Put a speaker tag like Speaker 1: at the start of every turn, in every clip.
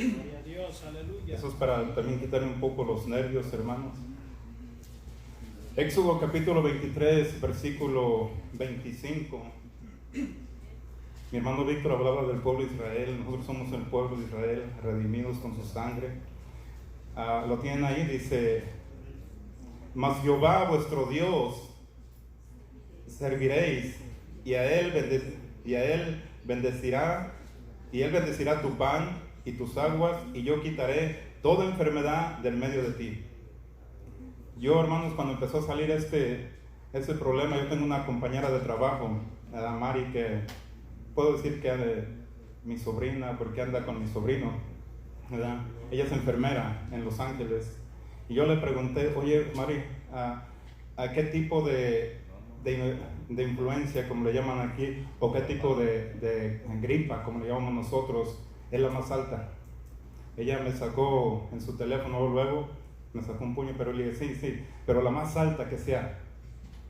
Speaker 1: Gloria a Dios, aleluya.
Speaker 2: Eso es para también quitar un poco los nervios, hermanos. Éxodo capítulo 23, versículo 25. Mi hermano Víctor hablaba del pueblo de Israel. Nosotros somos el pueblo de Israel, redimidos con su sangre. Lo tienen ahí, dice: mas Jehová vuestro Dios serviréis, y él bendecirá tu pan y tus aguas, y yo quitaré toda enfermedad del medio de ti. Yo, hermanos, cuando empezó a salir este problema, yo tengo una compañera de trabajo, Mari, que puedo decir que es mi sobrina, porque anda con mi sobrino, ¿verdad? Ella es enfermera en Los Ángeles. Y yo le pregunté: oye, Mari, ¿a qué tipo de influencia, como le llaman aquí, o qué tipo de gripa, como le llamamos nosotros, es la más alta? Ella me sacó en su teléfono, luego me sacó un puño, pero le dije: sí, pero la más alta que sea.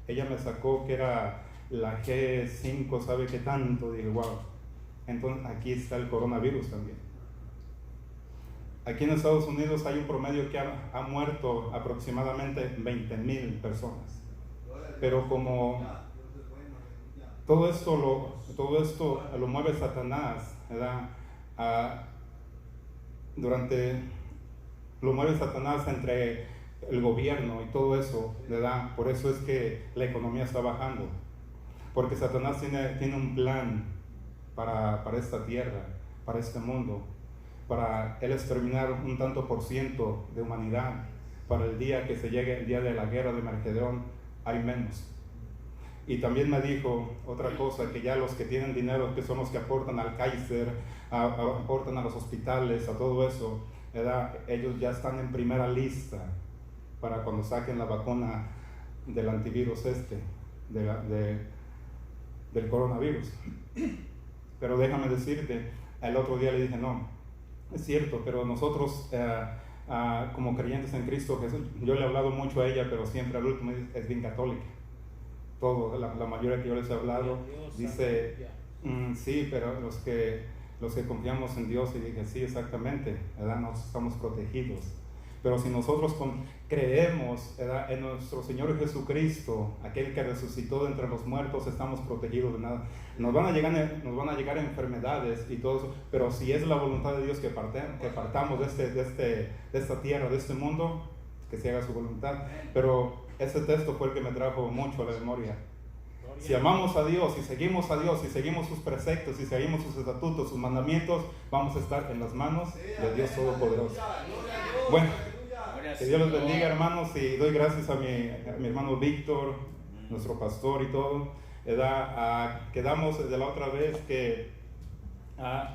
Speaker 2: Ella me sacó que era la G5, ¿sabe qué tanto? Dije: wow. Entonces aquí está el coronavirus también. Aquí en Estados Unidos hay un promedio que ha muerto aproximadamente 20,000 personas. Pero como todo esto lo mueve Satanás, ¿verdad? Lo mueve Satanás entre el gobierno y todo eso, ¿verdad? Por eso es que la economía está bajando. Porque Satanás tiene un plan para esta tierra, para este mundo, para él exterminar un tanto por ciento de humanidad. Para el día que se llegue el día de la guerra de Margedón, hay menos. Y también me dijo otra cosa, que ya los que tienen dinero, que son los que aportan al Kaiser, aportan a los hospitales, a todo eso, ¿verdad? Ellos ya están en primera lista para cuando saquen la vacuna del antivirus del coronavirus. Pero déjame decirte, el otro día le dije: no, es cierto, pero nosotros como creyentes en Cristo Jesús, yo le he hablado mucho a ella, pero siempre al último es bien católica. La mayoría que yo les he hablado dice: sí, pero los que confiamos en Dios. Y dije: sí, exactamente, ¿verdad? Nos estamos protegidos. Pero si nosotros creemos, ¿verdad?, en nuestro Señor Jesucristo, aquel que resucitó de entre los muertos, estamos protegidos de nada. Nos van a llegar enfermedades y todo eso, pero si es la voluntad de Dios que partamos de esta tierra, de este mundo, que se haga su voluntad. Pero ese texto fue el que me trajo mucho a la memoria. Si amamos a Dios, si seguimos a Dios, si seguimos sus preceptos, si seguimos sus estatutos, sus mandamientos, vamos a estar en las manos de Dios Todopoderoso. Bueno, que Dios los bendiga, hermanos, y doy gracias a mi hermano Víctor, nuestro pastor y todo. Quedamos de la otra vez que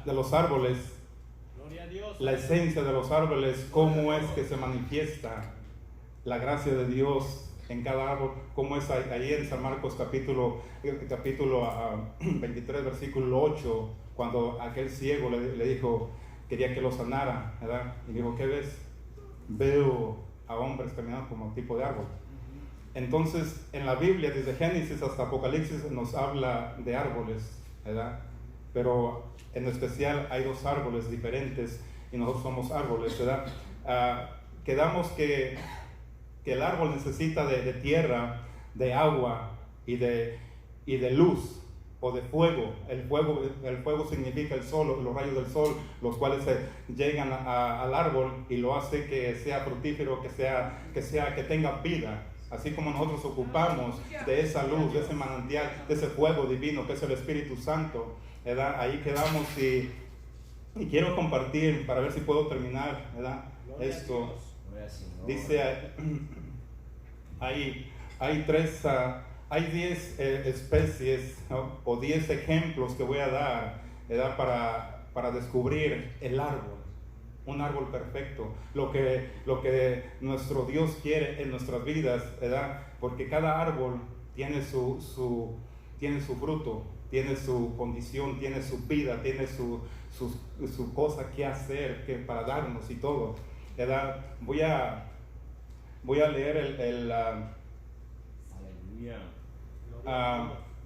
Speaker 2: de los árboles, la esencia de los árboles, cómo es que se manifiesta la gracia de Dios en cada árbol, como es ahí en San Marcos capítulo 23, versículo 8, cuando aquel ciego le dijo, quería que lo sanara, ¿verdad? Y dijo: ¿qué ves? Veo a hombres caminando como tipo de árbol. Entonces, en la Biblia, desde Génesis hasta Apocalipsis, nos habla de árboles, ¿verdad? Pero en especial hay dos árboles diferentes, y nosotros somos árboles, ¿verdad? Quedamos que el árbol necesita de tierra, de agua y de luz o de fuego. El fuego significa el sol, los rayos del sol, los cuales llegan al árbol y lo hace que sea fructífero, que tenga vida. Así como nosotros ocupamos de esa luz, de ese manantial, de ese fuego divino que es el Espíritu Santo, ¿verdad? Ahí quedamos y quiero compartir para ver si puedo terminar, ¿verdad? Esto. Dice, hay 10 especies, ¿no?, o 10 ejemplos que voy a dar, ¿verdad?, para descubrir el árbol, un árbol perfecto, lo que nuestro Dios quiere en nuestras vidas, ¿verdad? Porque cada árbol tiene su fruto, tiene su condición, tiene su vida, tiene su cosa que hacer, para darnos y todo, ¿verdad? Voy a leer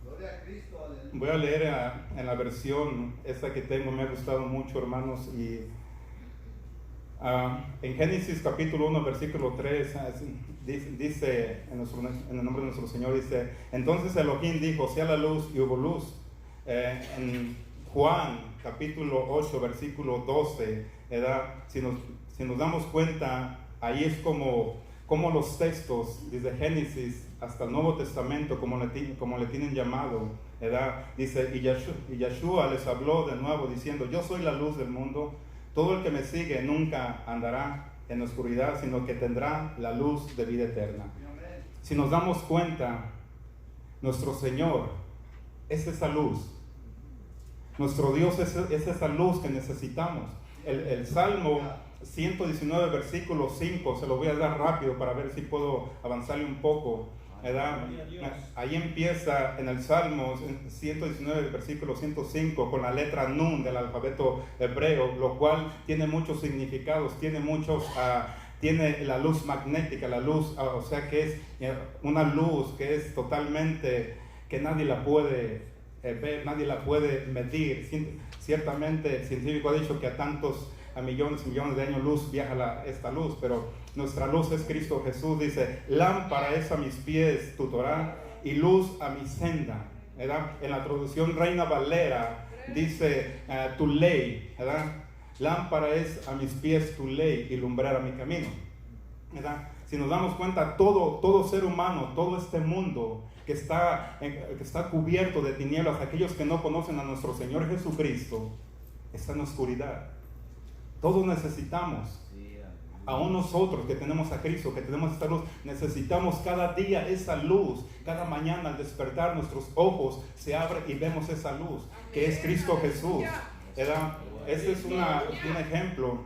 Speaker 3: Gloria a Cristo, aleluya.
Speaker 2: Voy a leer en la versión esta que tengo, me ha gustado mucho, hermanos, y En Génesis capítulo 1, versículo 3, dice en el nombre de nuestro Señor, dice, entonces Elohim dijo, sea la luz, y hubo luz. En Juan capítulo 8, versículo 12, si nos damos cuenta, ahí es como los textos, desde Génesis hasta el Nuevo Testamento, como le tienen llamado, dice, y Yeshua les habló de nuevo diciendo, yo soy la luz del mundo, todo el que me sigue nunca andará en la oscuridad, sino que tendrá la luz de vida eterna. Si nos damos cuenta, nuestro Señor es esa luz. Nuestro Dios es esa luz que necesitamos. El Salmo 119, versículo 5, se lo voy a dar rápido para ver si puedo avanzarle un poco. Ahí empieza en el Salmo 119, versículo 105, con la letra Nun del alfabeto hebreo, lo cual tiene muchos significados, tiene la luz magnética, la luz, o sea que es una luz que es totalmente, que nadie la puede ver, nadie la puede medir. Ciertamente el científico ha dicho que a millones y millones de años luz viaja esta luz, pero nuestra luz es Cristo Jesús. Dice, lámpara es a mis pies tu Torah y luz a mi senda, ¿verdad? En la traducción Reina Valera dice tu ley, ¿verdad? Lámpara es a mis pies tu ley y lumbrera mi camino, ¿verdad? Si nos damos cuenta, todo ser humano, todo este mundo que está cubierto de tinieblas, aquellos que no conocen a nuestro Señor Jesucristo, está en oscuridad. Todos necesitamos, aún nosotros que tenemos a Cristo, que tenemos esta luz, necesitamos cada día esa luz. Cada mañana al despertar nuestros ojos se abren y vemos esa luz, que es Cristo Jesús. Este es un ejemplo.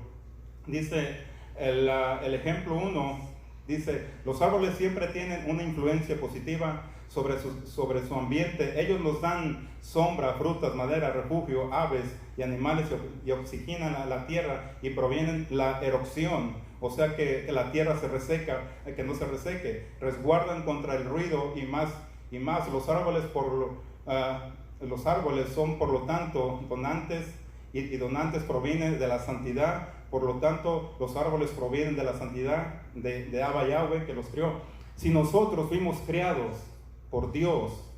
Speaker 2: Dice el ejemplo 1, dice, los árboles siempre tienen una influencia positiva sobre su ambiente. Ellos nos dan sombra, frutas, madera, refugio, aves y animales, y oxigenan la tierra y provienen la erosión, o sea que la tierra se reseca, que no se reseque. Resguardan contra el ruido y más. Los árboles son por lo tanto donantes, y donantes provienen de la santidad. Por lo tanto, los árboles provienen de la santidad de Abba Yahweh, que los crió. Si nosotros fuimos criados por Dios,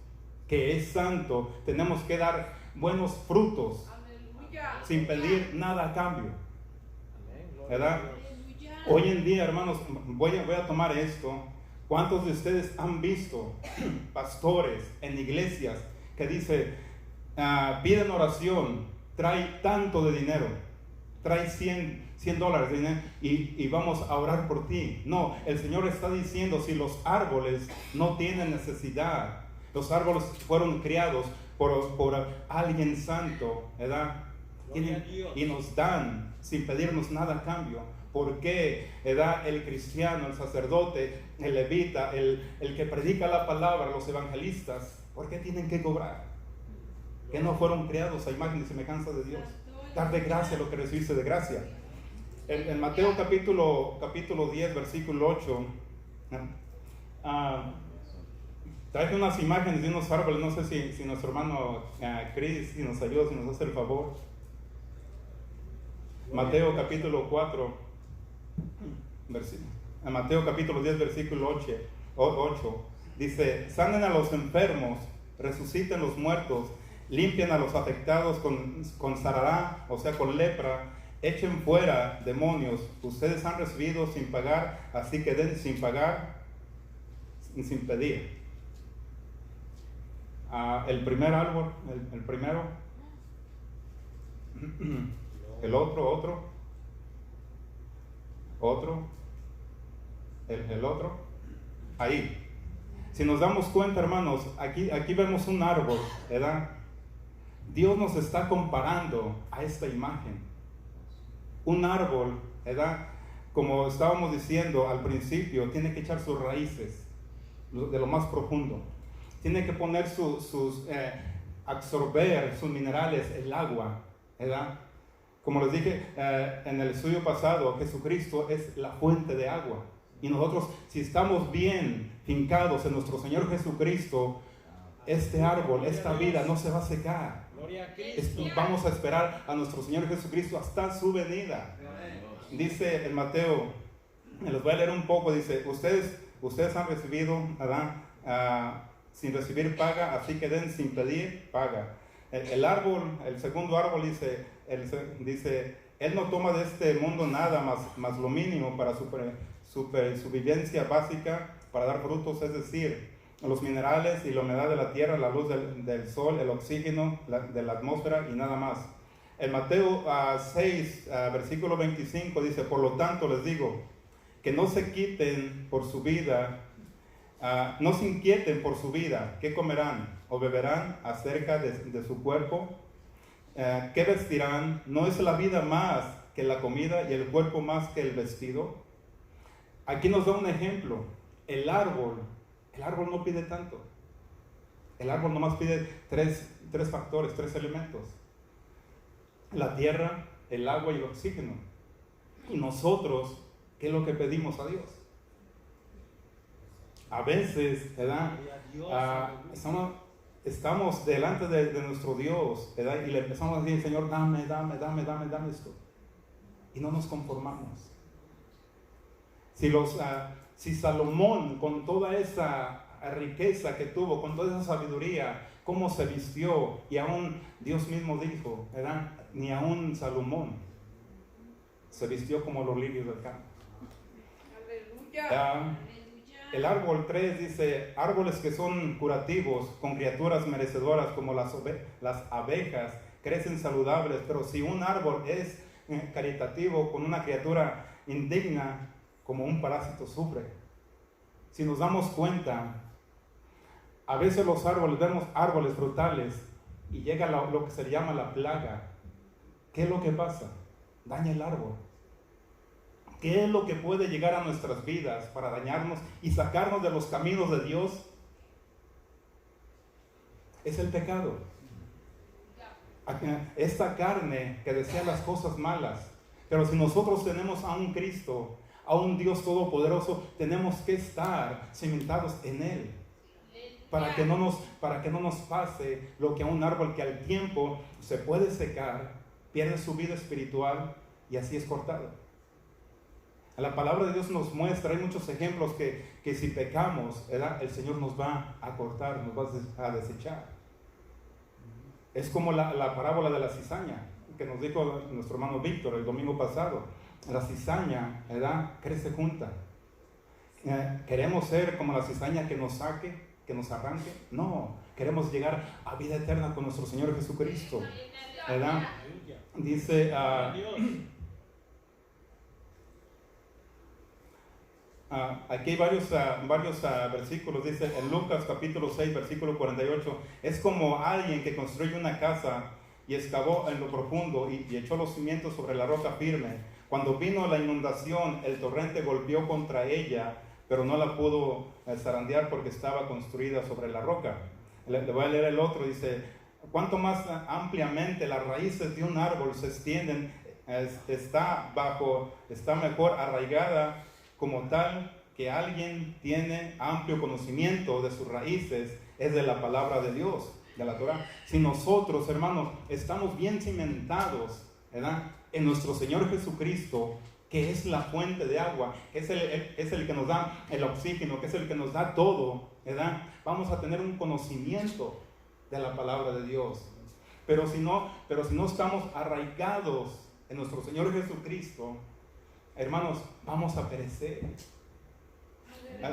Speaker 2: que es santo, tenemos que dar buenos frutos. Aleluya. Sin pedir nada a cambio, ¿verdad? Aleluya. Hoy en día, hermanos, voy a tomar esto. ¿Cuántos de ustedes han visto pastores en iglesias que dicen, piden oración, trae tanto de dinero, trae $100 de dinero y vamos a orar por ti? No, el Señor está diciendo, si los árboles no tienen necesidad, los árboles fueron criados por alguien santo, ¿verdad? Y nos dan sin pedirnos nada a cambio. ¿Por qué, ¿verdad? El cristiano, el sacerdote, el levita, el que predica la palabra, los evangelistas, ¿por qué tienen que cobrar? Que no fueron creados a imagen y semejanza de Dios. Dar de gracia lo que recibiste de gracia. En Mateo capítulo 10, versículo 8, traje unas imágenes de unos árboles. No sé si nuestro hermano Chris, si nos ayuda, si nos hace el favor. Mateo capítulo 4, Mateo capítulo 10, versículo 8, dice, sanen a los enfermos, resuciten los muertos, limpian a los afectados con sarará, o sea con lepra, echen fuera demonios. Ustedes han recibido sin pagar, así que den sin pagar, sin pedir. El primer árbol, el primero, el otro, el otro, ahí. Si nos damos cuenta, hermanos, aquí vemos un árbol, ¿verdad? Dios nos está comparando a esta imagen. Un árbol, ¿verdad? Como estábamos diciendo al principio, tiene que echar sus raíces de lo más profundo. Tiene que poner absorber sus minerales, el agua, ¿verdad? Como les dije en el estudio pasado, Jesucristo es la fuente de agua. Y nosotros, si estamos bien fincados en nuestro Señor Jesucristo, este árbol, esta vida no se va a secar. Vamos a esperar a nuestro Señor Jesucristo hasta su venida. dice en Mateo, les voy a leer un poco, dice, ustedes han recibido, ¿verdad? Sin recibir paga, así que den sin pedir paga. El árbol, el segundo árbol dice, él no toma de este mundo nada más lo mínimo para su vivencia básica, para dar frutos, es decir, los minerales y la humedad de la tierra, la luz del sol, el oxígeno de la atmósfera y nada más. En Mateo 6, versículo 25 dice, por lo tanto les digo, que no se quiten por su vida, no se inquieten por su vida, qué comerán o beberán acerca de su cuerpo, qué vestirán, no es la vida más que la comida y el cuerpo más que el vestido. Aquí nos da un ejemplo, el árbol no pide tanto, el árbol nomás pide tres factores, tres elementos, la tierra, el agua y el oxígeno. Y nosotros, ¿qué es lo que pedimos a Dios? A veces, ¿verdad? Estamos delante de nuestro Dios, ¿verdad? Y le empezamos a decir, Señor, dame esto. Y no nos conformamos. Si Salomón, con toda esa riqueza que tuvo, con toda esa sabiduría, cómo se vistió, y aún Dios mismo dijo, ¿verdad? Ni aún Salomón se vistió como los lirios del campo.
Speaker 1: Aleluya.
Speaker 2: El árbol 3 dice, árboles que son curativos, con criaturas merecedoras como las abejas, crecen saludables, pero si un árbol es caritativo con una criatura indigna, como un parásito sufre. Si nos damos cuenta, a veces los árboles, vemos árboles frutales y llega lo que se llama la plaga. ¿Qué es lo que pasa? Daña el árbol. ¿Qué es lo que puede llegar a nuestras vidas para dañarnos y sacarnos de los caminos de Dios? Es el pecado. Esta carne que desea las cosas malas. Pero si nosotros tenemos a un Cristo, a un Dios todopoderoso, tenemos que estar cimentados en Él. Para que no nos pase lo que a un árbol que al tiempo se puede secar, pierde su vida espiritual y así es cortado. La palabra de Dios nos muestra, hay muchos ejemplos que si pecamos, ¿verdad? El Señor nos va a cortar, nos va a desechar. Es como la parábola de la cizaña que nos dijo nuestro hermano Víctor el domingo pasado. La cizaña, ¿verdad? Crece junta. ¿Queremos ser como la cizaña que nos saque, que nos arranque? No, queremos llegar a vida eterna con nuestro Señor Jesucristo, ¿verdad? Dice... aquí hay varios versículos. Dice en Lucas capítulo 6 versículo 48, es como alguien que construye una casa y excavó en lo profundo y echó los cimientos sobre la roca firme. Cuando vino la inundación, el torrente golpeó contra ella, pero no la pudo zarandear porque estaba construida sobre la roca. Le voy a leer el otro. Dice, cuanto más ampliamente las raíces de un árbol se extienden, está mejor arraigada, como tal que alguien tiene amplio conocimiento de sus raíces, es de la palabra de Dios, de la Torah. Si nosotros, hermanos, estamos bien cimentados, ¿verdad?, en nuestro Señor Jesucristo, que es la fuente de agua, que es el que nos da el oxígeno, que es el que nos da todo, ¿verdad?, vamos a tener un conocimiento de la palabra de Dios. Pero si no estamos arraigados en nuestro Señor Jesucristo, hermanos, vamos a perecer.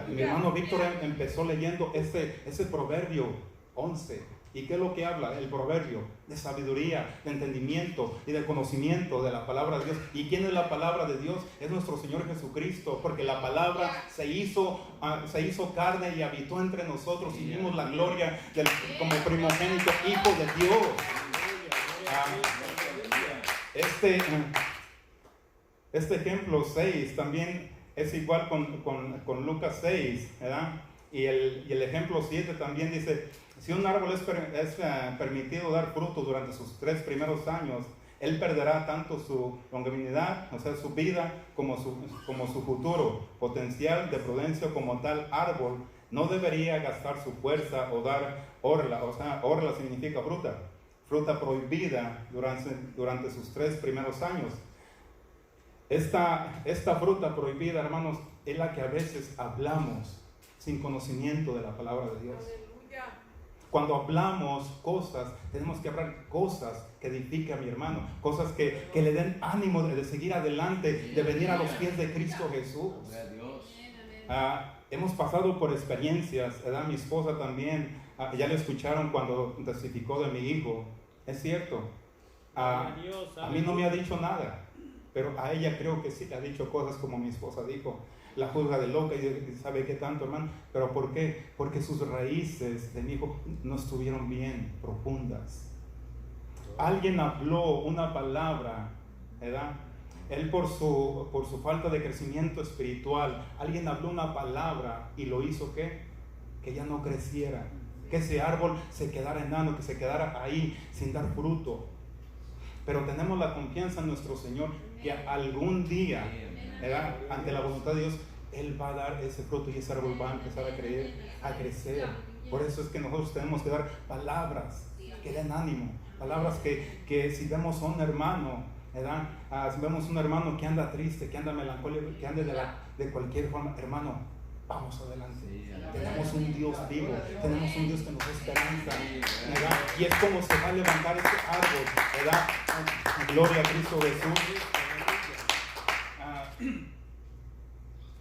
Speaker 2: Mi hermano Víctor empezó leyendo ese proverbio 11. ¿Y qué es lo que habla el proverbio? De sabiduría, de entendimiento y de conocimiento de la palabra de Dios. ¿Y quién es la palabra de Dios? Es nuestro Señor Jesucristo, porque la palabra se hizo carne y habitó entre nosotros y vimos la gloria como primogénito Hijo de Dios. Este ejemplo 6 también es igual con Lucas 6, ¿verdad? Y el ejemplo 7 también dice, si un árbol es permitido dar fruto durante sus 3 primeros años, él perderá tanto su longevidad, o sea, su vida, como su futuro potencial de prudencia. Como tal árbol no debería gastar su fuerza o dar orla, o sea, orla significa fruta prohibida durante sus 3 primeros años. Esta fruta prohibida, hermanos, es la que a veces hablamos sin conocimiento de la palabra de Dios. Cuando hablamos cosas, tenemos que hablar cosas que edifiquen a mi hermano, cosas que le den ánimo de seguir adelante, de venir a los pies de Cristo Jesús. Hemos pasado por experiencias, ¿verdad? Mi esposa también, ya le escucharon cuando testificó de mi hijo. Es cierto, a mí no me ha dicho nada, pero a ella creo que sí le ha dicho cosas como mi esposa dijo. La juzga de loca y sabe qué tanto, hermano. ¿Pero por qué? Porque sus raíces de mi hijo no estuvieron bien profundas. Alguien habló una palabra, ¿verdad? Él por su falta de crecimiento espiritual, alguien habló una palabra y lo hizo ¿qué? Que ya no creciera, que ese árbol se quedara enano, que se quedara ahí sin dar fruto. Pero tenemos la confianza en nuestro Señor que algún día, ¿verdad? Ante la voluntad de Dios, Él va a dar ese fruto y ese árbol va a empezar a crecer. Por eso es que nosotros tenemos que dar palabras que den ánimo, palabras que si vemos a un hermano, ¿verdad? Si vemos un hermano que anda triste, que anda melancólico, que ande de cualquier forma, hermano, vamos adelante. Tenemos un Dios vivo, tenemos un Dios que nos esperanza, ¿verdad? Y es como se va a levantar este árbol, ¿verdad? Gloria a Cristo Jesús.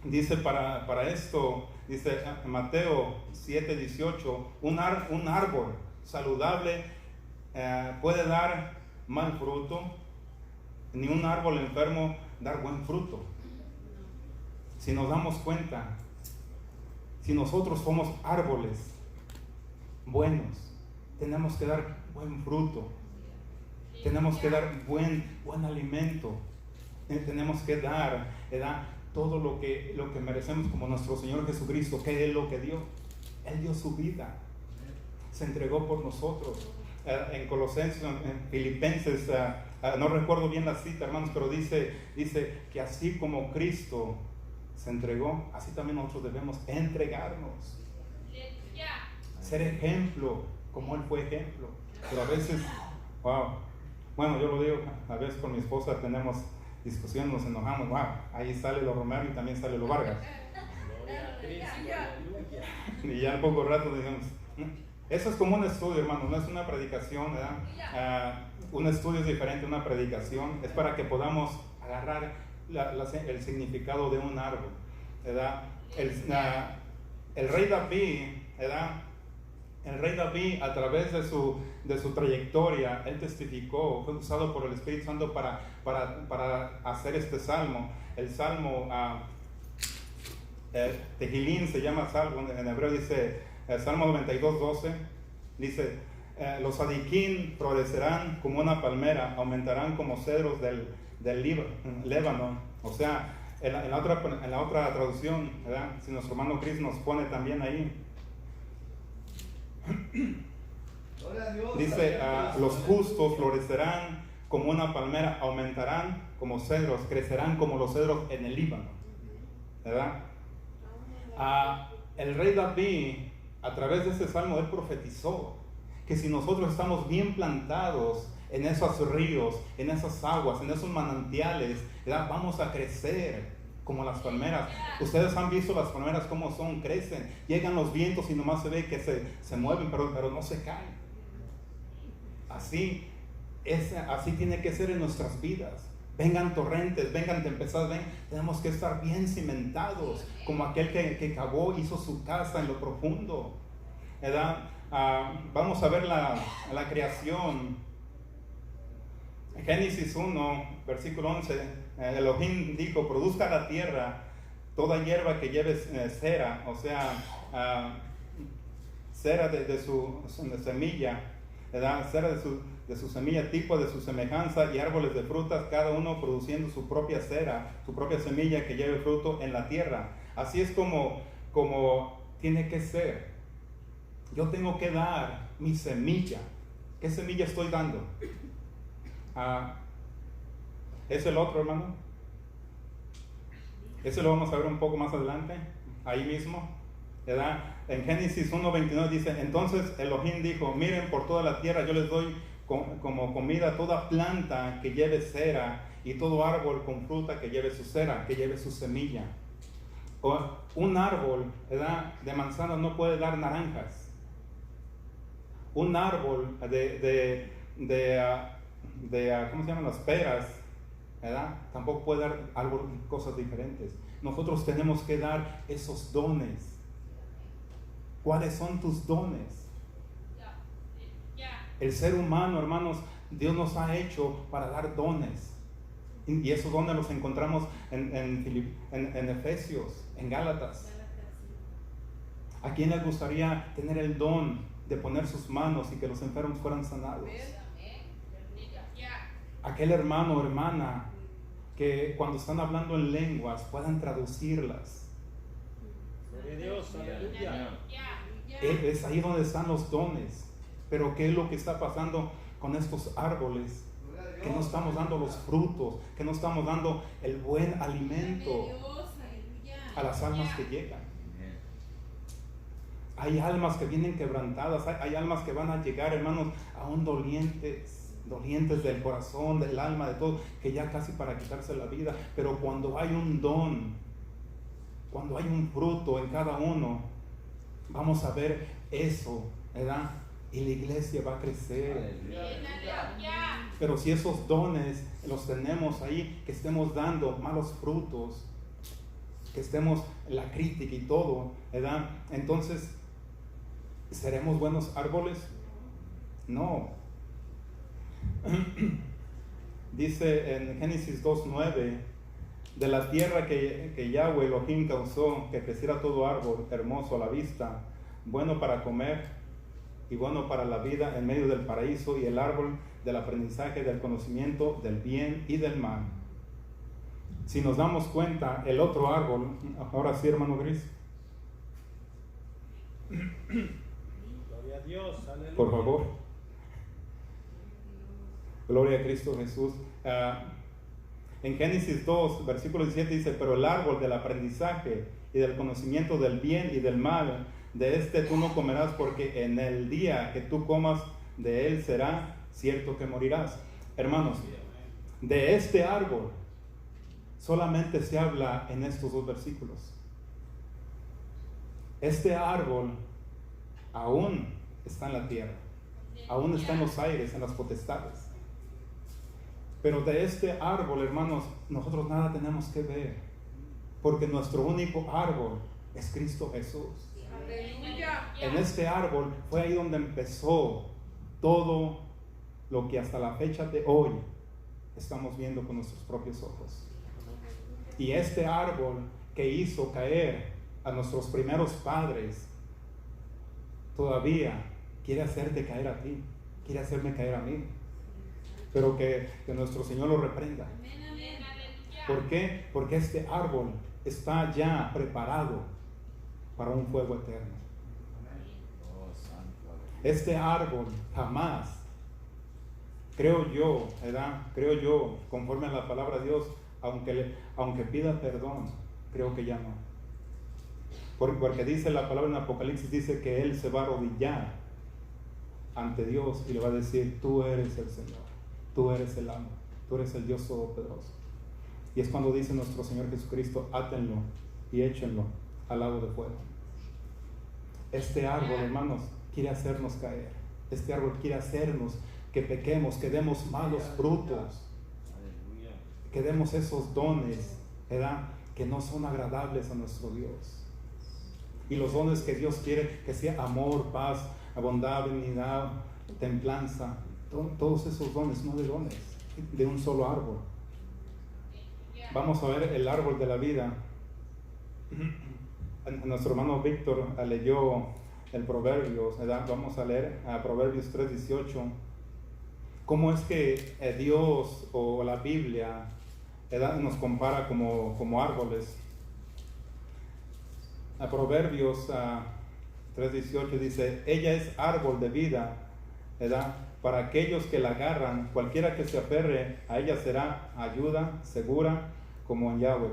Speaker 2: Dice para esto, dice Mateo 7:18, un árbol saludable puede dar mal fruto, ni un árbol enfermo dar buen fruto. Si nos damos cuenta, si nosotros somos árboles buenos, tenemos que dar buen fruto, tenemos que dar buen alimento, tenemos que dar todo lo que merecemos como nuestro Señor Jesucristo, que es lo que dio. Él dio su vida, se entregó por nosotros. En Colosenses, en Filipenses, no recuerdo bien la cita, hermanos, pero dice que así como Cristo se entregó, así también nosotros debemos entregarnos, ser ejemplo como Él fue ejemplo. Pero a veces, bueno, yo lo digo, a veces con mi esposa tenemos discusión, nos enojamos, ahí sale lo Romero y también sale lo Vargas. Y ya en poco rato decimos, eso es como un estudio, hermano, no es una predicación, ¿verdad? Un estudio es diferente a una predicación, es para que podamos agarrar el significado de un árbol, ¿verdad? El rey David, ¿verdad? El rey David, a través de su trayectoria, él testificó, fue usado por el Espíritu Santo para hacer este salmo. El salmo Tehilín se llama salmo, en hebreo dice, el Salmo 92:12, dice, los sadiquín florecerán como una palmera, aumentarán como cedros del Líbano. O sea, en la otra traducción, ¿verdad? Si nuestro hermano Chris nos pone también ahí, dice, los justos florecerán como una palmera, aumentarán como cedros, crecerán como los cedros en el Líbano, ¿verdad? El rey David, a través de ese salmo, él profetizó que si nosotros estamos bien plantados en esos ríos, en esas aguas, en esos manantiales, ¿verdad? Vamos a crecer como las palmeras. Ustedes han visto las palmeras cómo son, crecen, llegan los vientos y nomás se ve que se mueven, pero no se caen. Así tiene que ser en nuestras vidas. Vengan torrentes, vengan tempestades, tenemos que estar bien cimentados, como aquel que cavó, hizo su casa en lo profundo, ¿verdad? Vamos a ver la creación. Génesis 1, versículo 11, Elohim dijo, produzca la tierra toda hierba que lleve cera, o sea, cera de su semilla, ¿verdad? Cera de su semilla, tipo de su semejanza, y árboles de frutas, cada uno produciendo su propia cera, su propia semilla que lleve fruto en la tierra. Así es como tiene que ser. Yo tengo que dar mi semilla. ¿Qué semilla estoy dando? ¿Es el otro, hermano? Ese lo vamos a ver un poco más adelante, ahí mismo, ¿verdad? En Génesis 1:29 dice, entonces Elohim dijo, miren por toda la tierra, yo les doy como comida toda planta que lleve cera y todo árbol con fruta que lleve su cera, que lleve su semilla. O un árbol, ¿verdad?, de manzana no puede dar naranjas. Un árbol ¿cómo se llaman? Las peras, ¿verdad?, tampoco puede dar cosas diferentes. Nosotros tenemos que dar esos dones. ¿Cuáles son tus dones? El ser humano, hermanos, Dios nos ha hecho para dar dones. Y esos dones los encontramos en Efesios, en Gálatas. ¿A quién les gustaría tener el don de poner sus manos y que los enfermos fueran sanados? Aquel hermano o hermana que cuando están hablando en lenguas puedan traducirlas.
Speaker 1: Gloria a Dios, aleluya.
Speaker 2: Es ahí donde están los dones. Pero ¿qué es lo que está pasando con estos árboles? Que no estamos dando los frutos, que no estamos dando el buen alimento a las almas que llegan. Hay almas que vienen quebrantadas, hay almas que van a llegar, hermanos, aún dolientes del corazón, del alma, de todo, que ya casi para quitarse la vida. Pero cuando hay un don, cuando hay un fruto en cada uno, vamos a ver eso, ¿verdad? Y la iglesia va a crecer. Pero si esos dones los tenemos ahí, que estemos dando malos frutos, que estemos en la crítica y todo, ¿verdad?, entonces, ¿seremos buenos árboles? No. Dice en Génesis 2:9, de la tierra que Yahweh Elohim causó que creciera todo árbol hermoso a la vista, bueno para comer y bueno para la vida en medio del paraíso, y el árbol del aprendizaje del conocimiento del bien y del mal. Si nos damos cuenta, el otro árbol, ahora sí, hermano Gris,
Speaker 1: Gloria a Dios, aleluya.
Speaker 2: por favor, gloria a Cristo Jesús. En Génesis 2, versículo 17 dice, pero el árbol del aprendizaje y del conocimiento del bien y del mal, de este tú no comerás, porque en el día que tú comas de él será cierto que morirás. Hermanos, de este árbol solamente se habla en estos dos versículos. Este árbol aún está en la tierra, aún está en los aires, en las potestades. Pero de este árbol, hermanos, nosotros nada tenemos que ver, porque nuestro único árbol es Cristo Jesús. En este árbol fue ahí donde empezó todo lo que hasta la fecha de hoy estamos viendo con nuestros propios ojos. Y este árbol que hizo caer a nuestros primeros padres, todavía quiere hacerte caer a ti, quiere hacerme caer a mí. Pero que nuestro Señor lo reprenda. ¿Por qué? Porque este árbol está ya preparado para un fuego eterno. Este árbol jamás, creo yo, ¿verdad?, creo yo, conforme a la palabra de Dios, aunque pida perdón, creo que ya no. Porque dice la palabra en Apocalipsis, dice que Él se va a arrodillar ante Dios y le va a decir, tú eres el Señor, tú eres el amo, tú eres el Dios todopoderoso. Y es cuando dice nuestro Señor Jesucristo, átenlo y échenlo al lago de fuego. Este árbol, hermanos, quiere hacernos caer. Este árbol quiere hacernos que pequemos, que demos malos frutos, que demos esos dones, ¿verdad?, que no son agradables a nuestro Dios. Y los dones que Dios quiere, que sea amor, paz, bondad, benignidad, templanza, todos esos dones, no de dones, de un solo árbol. Vamos a ver el árbol de la vida. Nuestro hermano Víctor leyó el Proverbios, ¿verdad? Vamos a leer a Proverbios 3:18. ¿Cómo es que Dios o la Biblia, ¿verdad?, nos compara como árboles? A Proverbios 3:18 dice, ella es árbol de vida, ¿verdad?, para aquellos que la agarran, cualquiera que se aferre a ella será ayuda segura como en Yahweh.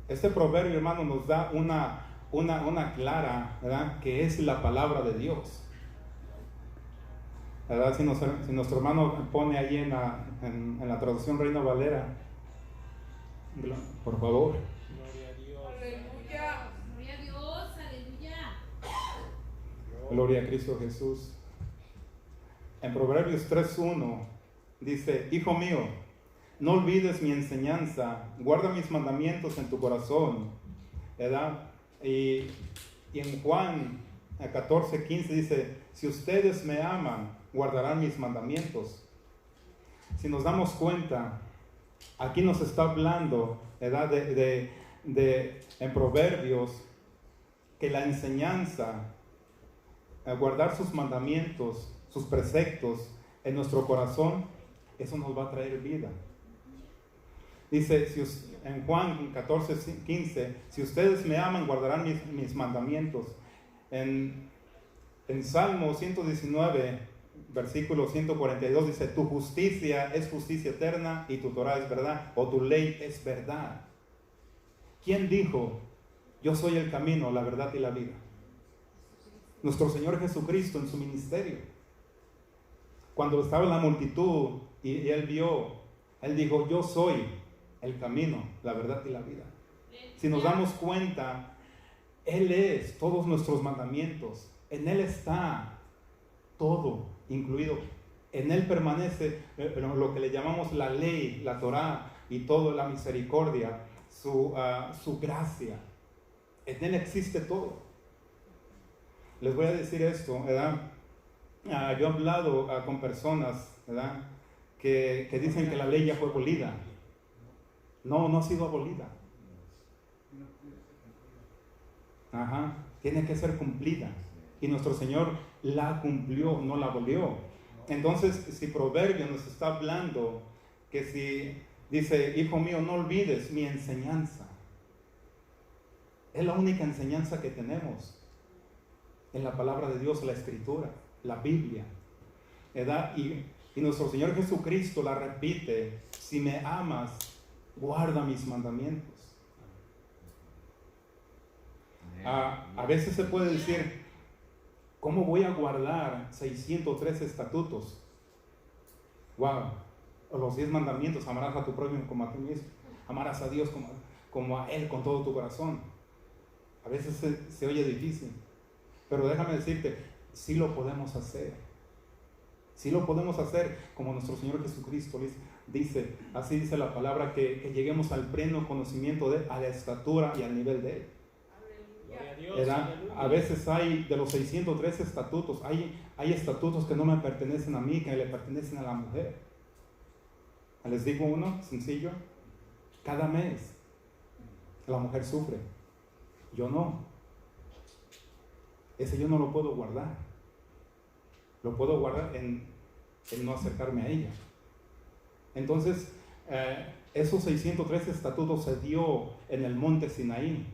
Speaker 2: Este proverbio, hermano, nos da una clara, ¿verdad?, que es la palabra de Dios. ¿verdad? Si nuestro hermano pone ahí en la traducción Reina Valera, por favor.
Speaker 1: Gloria a Dios.
Speaker 3: Aleluya. Gloria a Dios. Aleluya.
Speaker 2: Gloria a Cristo Jesús. En Proverbios 3:1 dice: Hijo mío, no olvides mi enseñanza, guarda mis mandamientos en tu corazón, ¿verdad? Y en Juan 14:15 dice: si ustedes me aman, guardarán mis mandamientos. Si nos damos cuenta, aquí nos está hablando, ¿verdad? En Proverbios, que la enseñanza, guardar sus mandamientos, sus preceptos en nuestro corazón, eso nos va a traer vida. Dice en Juan 14:15, si ustedes me aman, guardarán mis mandamientos. En Salmo 119, versículo 142 dice: tu justicia es justicia eterna y tu Torah es verdad, o tu ley es verdad. ¿Quién dijo: yo soy el camino, la verdad y la vida? Nuestro Señor Jesucristo en su ministerio. Cuando estaba en la multitud y Él dijo: yo soy el camino, la verdad y la vida. Si nos damos cuenta, Él es todos nuestros mandamientos. En Él está todo incluido. En Él permanece lo que le llamamos la ley, la Torah y toda la misericordia, su gracia. En Él existe todo. Les voy a decir esto, ¿verdad? Yo he hablado con personas, ¿verdad?, que dicen que la ley ya fue abolida. No ha sido abolida. Tiene que ser cumplida. Y nuestro Señor la cumplió, no la abolió. Entonces, si Proverbios nos está hablando que si dice: hijo mío, no olvides mi enseñanza. Es la única enseñanza que tenemos en la palabra de Dios, la Escritura, la Biblia, ¿verdad? Y nuestro Señor Jesucristo la repite: si me amas, guarda mis mandamientos. A veces se puede decir: ¿cómo voy a guardar 613 estatutos? Wow, los 10 mandamientos: amarás a tu prójimo como a ti mismo, amarás a Dios como a Él con todo tu corazón. A veces se oye difícil, pero déjame decirte, sí lo podemos hacer. Sí lo podemos hacer, como nuestro Señor Jesucristo dice, así dice la palabra, que lleguemos al pleno conocimiento de Él, a la estatura y al nivel de Él.
Speaker 1: Gloria a Dios,
Speaker 2: A veces hay de los 613 estatutos, hay estatutos que no me pertenecen a mí, que le pertenecen a la mujer. Les digo uno sencillo: cada mes la mujer sufre, yo no. Ese yo no lo puedo guardar. Lo puedo guardar en no acercarme a ella. Entonces, esos 613 estatutos se dio en el monte Sinaí.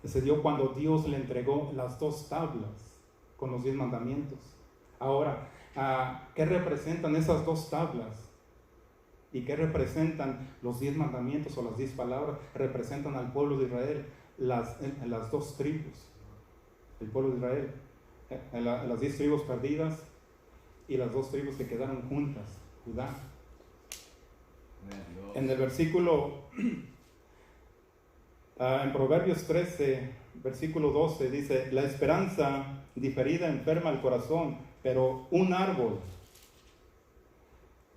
Speaker 2: Se dio cuando Dios le entregó las 2 tablas con los 10 mandamientos. Ahora, ¿qué representan esas 2 tablas? ¿Y qué representan los 10 mandamientos o las 10 palabras? Representan al pueblo de Israel, las 2 tribus. El pueblo de Israel, las 10 tribus perdidas y las 2 tribus que quedaron juntas, Judá. En el versículo, en Proverbios 13, versículo 12, dice: la esperanza diferida enferma el corazón, pero un árbol.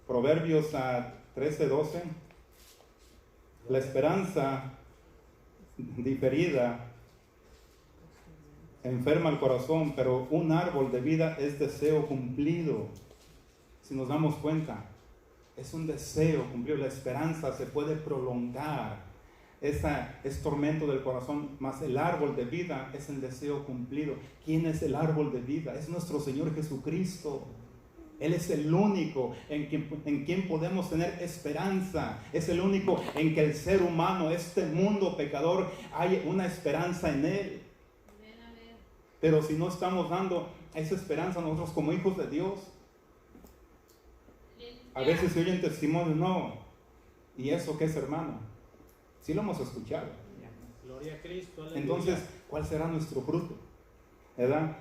Speaker 2: Proverbios 13, 12, la esperanza diferida enferma el corazón, pero un árbol de vida es deseo cumplido. Si nos damos cuenta, es un deseo cumplido. La esperanza se puede prolongar. Es tormento del corazón, más el árbol de vida es el deseo cumplido. ¿Quién es el árbol de vida? Es nuestro Señor Jesucristo. Él es el único en quien podemos tener esperanza. Es el único en que el ser humano, este mundo pecador, hay una esperanza en Él. Pero si no estamos dando esa esperanza nosotros como hijos de Dios, a veces se oyen testimonios: no, ¿y eso qué es, hermano? Sí lo hemos escuchado.
Speaker 1: Gloria a Cristo, aleluya.
Speaker 2: Entonces, ¿cuál será nuestro fruto? ¿Verdad?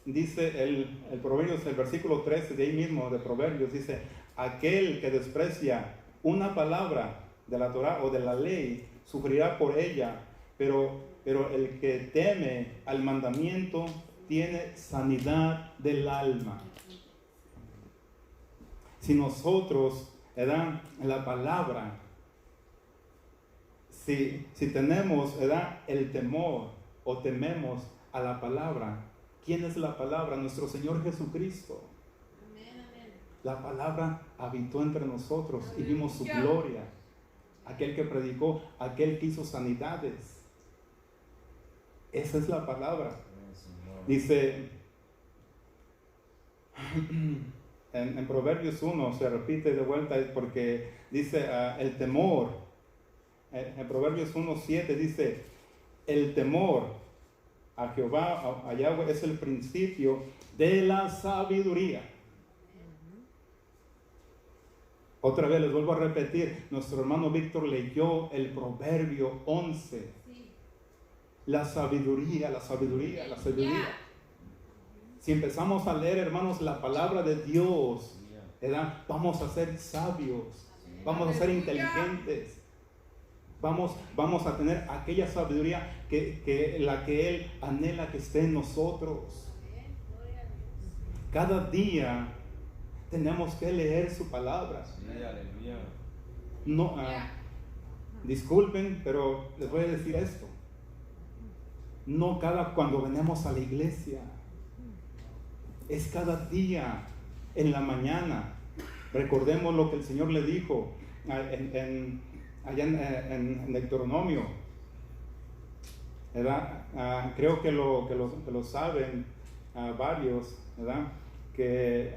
Speaker 2: dice el Proverbios, el versículo 13 de ahí mismo, de Proverbios, dice, aquel que desprecia una palabra de la Torah o de la ley, sufrirá por ella, pero el que teme al mandamiento tiene sanidad del alma. Si nosotros, ¿verdad?, la palabra, si tenemos, ¿verdad?, el temor o tememos a la palabra, ¿quién es la palabra? Nuestro Señor Jesucristo.
Speaker 3: Amén, amén.
Speaker 2: La palabra habitó entre nosotros y vimos su gloria. Aquel que predicó, aquel que hizo sanidades. Esa es la palabra. Dice en Proverbios 1, se repite de vuelta porque dice el temor. En Proverbios 1:7 dice, el temor a Jehová, a Yahweh, es el principio de la sabiduría. Otra vez les vuelvo a repetir, nuestro hermano Víctor leyó el Proverbio 11.
Speaker 3: Sí.
Speaker 2: La sabiduría, la sabiduría, la sabiduría. Si empezamos a leer, hermanos, la palabra de Dios, ¿verdad?, vamos a ser sabios, vamos a ser inteligentes, vamos a tener aquella sabiduría que Él anhela que esté en nosotros. Cada día tenemos que leer su palabra. No, disculpen, pero les voy a decir esto. No cuando venimos a la iglesia. Es cada día, en la mañana. Recordemos lo que el Señor le dijo allá en Deuteronomio, ¿verdad? Creo que lo saben varios, ¿verdad? Que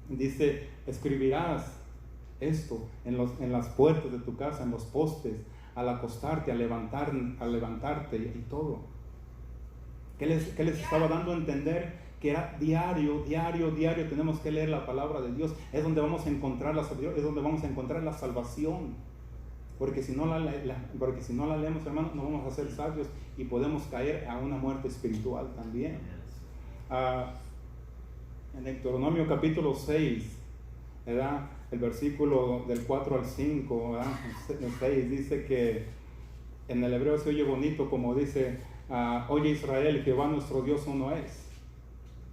Speaker 2: dice, escribirás esto en las puertas de tu casa, en los postes, al acostarte, al levantarte y todo. ¿Qué les estaba dando a entender? Que era diario tenemos que leer la palabra de Dios. Es donde vamos a encontrar la sabiduría, es donde vamos a encontrar la salvación. Porque si no la leemos, hermanos, no vamos a ser sabios y podemos caer a una muerte espiritual también. En Deuteronomio capítulo 6, ¿verdad?, el versículo del 4 al 5, ¿verdad?, el 6 dice que en el hebreo se oye bonito, como dice, oye Israel, Jehová nuestro Dios uno es.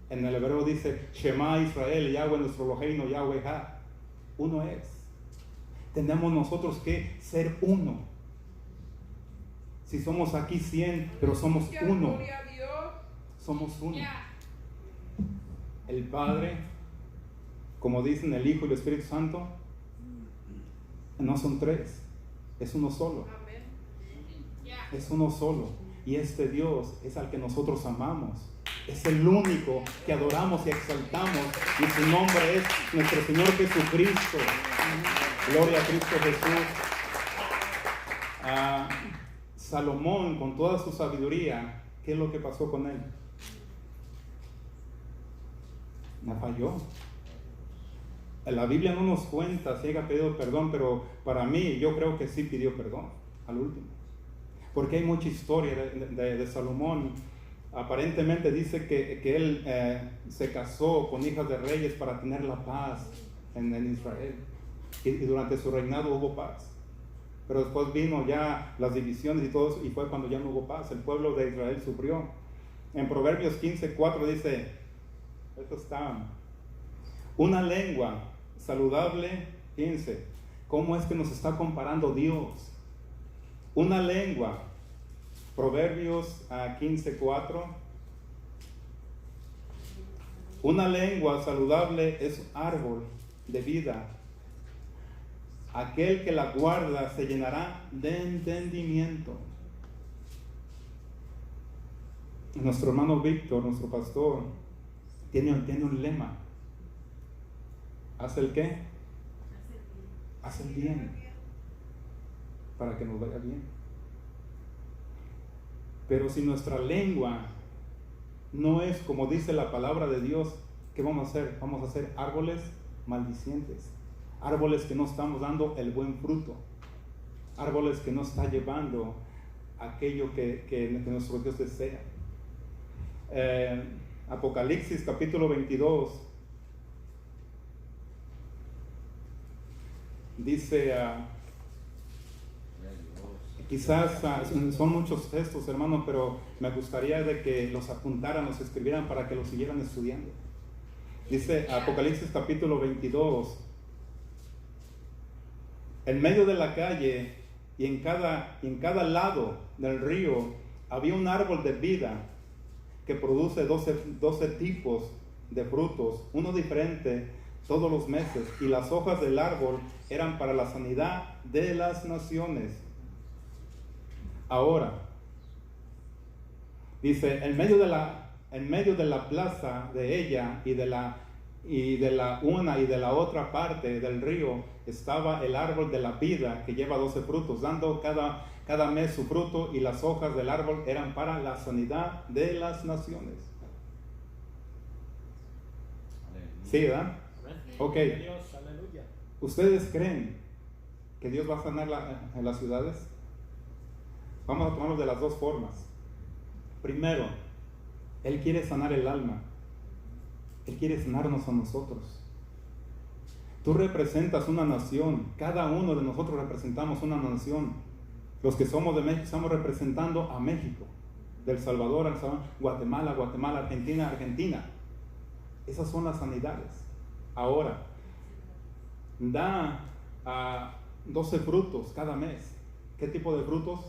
Speaker 2: En el hebreo dice, Shema Israel, Yahweh nuestro Eloheinu, Yahweh Ha, uno es. Tenemos nosotros que ser uno. Si somos aquí 100, pero somos uno. Somos uno. El Padre, como dicen el Hijo y el Espíritu Santo, no son tres, es uno solo. Es uno solo. Y este Dios es al que nosotros amamos. Es el único que adoramos y exaltamos. Y su nombre es nuestro Señor Jesucristo. Gloria a Cristo Jesús. Salomón, con toda su sabiduría, ¿qué es lo que pasó con él? Me falló. La Biblia no nos cuenta si haya pedido perdón, pero para mí yo creo que sí pidió perdón al último. Porque hay mucha historia de Salomón. Aparentemente dice que él se casó con hijas de reyes para tener la paz en Israel. Y durante su reinado hubo paz. Pero después vino ya las divisiones y todo eso, y fue cuando ya no hubo paz. El pueblo de Israel sufrió. En Proverbios 15:4 dice, esto está, una lengua saludable, fíjense, ¿cómo es que nos está comparando Dios? Una lengua, Proverbios 15:4, una lengua saludable es árbol de vida. Aquel que la guarda se llenará de entendimiento. Nuestro hermano Víctor, nuestro pastor, tiene un lema. ¿Hace el qué? Hace el bien. Para que nos vaya bien. Pero si nuestra lengua no es como dice la palabra de Dios, ¿qué vamos a hacer? Vamos a hacer árboles maldicientes. Árboles que no estamos dando el buen fruto. Árboles que no está llevando aquello que nuestro Dios desea. Apocalipsis capítulo 22. Dice, quizás son muchos textos, hermanos, pero me gustaría de que los apuntaran, los escribieran para que los siguieran estudiando. Dice Apocalipsis capítulo 22. En medio de la calle y en cada lado del río había un árbol de vida que produce 12 tipos de frutos, uno diferente todos los meses, y las hojas del árbol eran para la sanidad de las naciones. Ahora, dice, en medio de la plaza de ella y de la una y de la otra parte del río estaba el árbol de la vida que lleva 12 frutos, dando cada mes su fruto, y las hojas del árbol eran para la sanidad de las naciones. ¿Sí, verdad? Ok.
Speaker 1: Dios, aleluya.
Speaker 2: ¿Ustedes creen que Dios va a sanar en las ciudades? Vamos a tomarlo de las dos formas. Primero, Él quiere sanar el alma. Él quiere sanarnos a nosotros. Tú representas una nación. Cada uno de nosotros representamos una nación. Los que somos de México estamos representando a México. Del Salvador, Guatemala, Argentina. Esas son las sanidades. Ahora, da 12 frutos cada mes. ¿Qué tipo de frutos?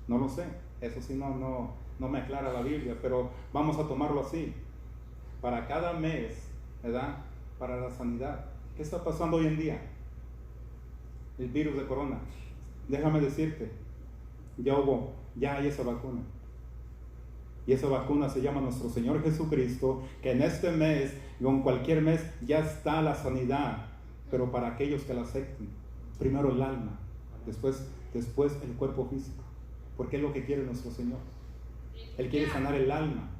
Speaker 2: No lo sé. Eso sí no me aclara la Biblia, pero vamos a tomarlo así. Para cada mes, ¿verdad? Para la sanidad. ¿Qué está pasando hoy en día? El virus de corona. Déjame decirte, ya hay esa vacuna. Y esa vacuna se llama nuestro Señor Jesucristo, que en este mes, o en cualquier mes, ya está la sanidad. Pero para aquellos que la acepten, primero el alma, después el cuerpo físico. Porque es lo que quiere nuestro Señor. Él quiere sanar el alma.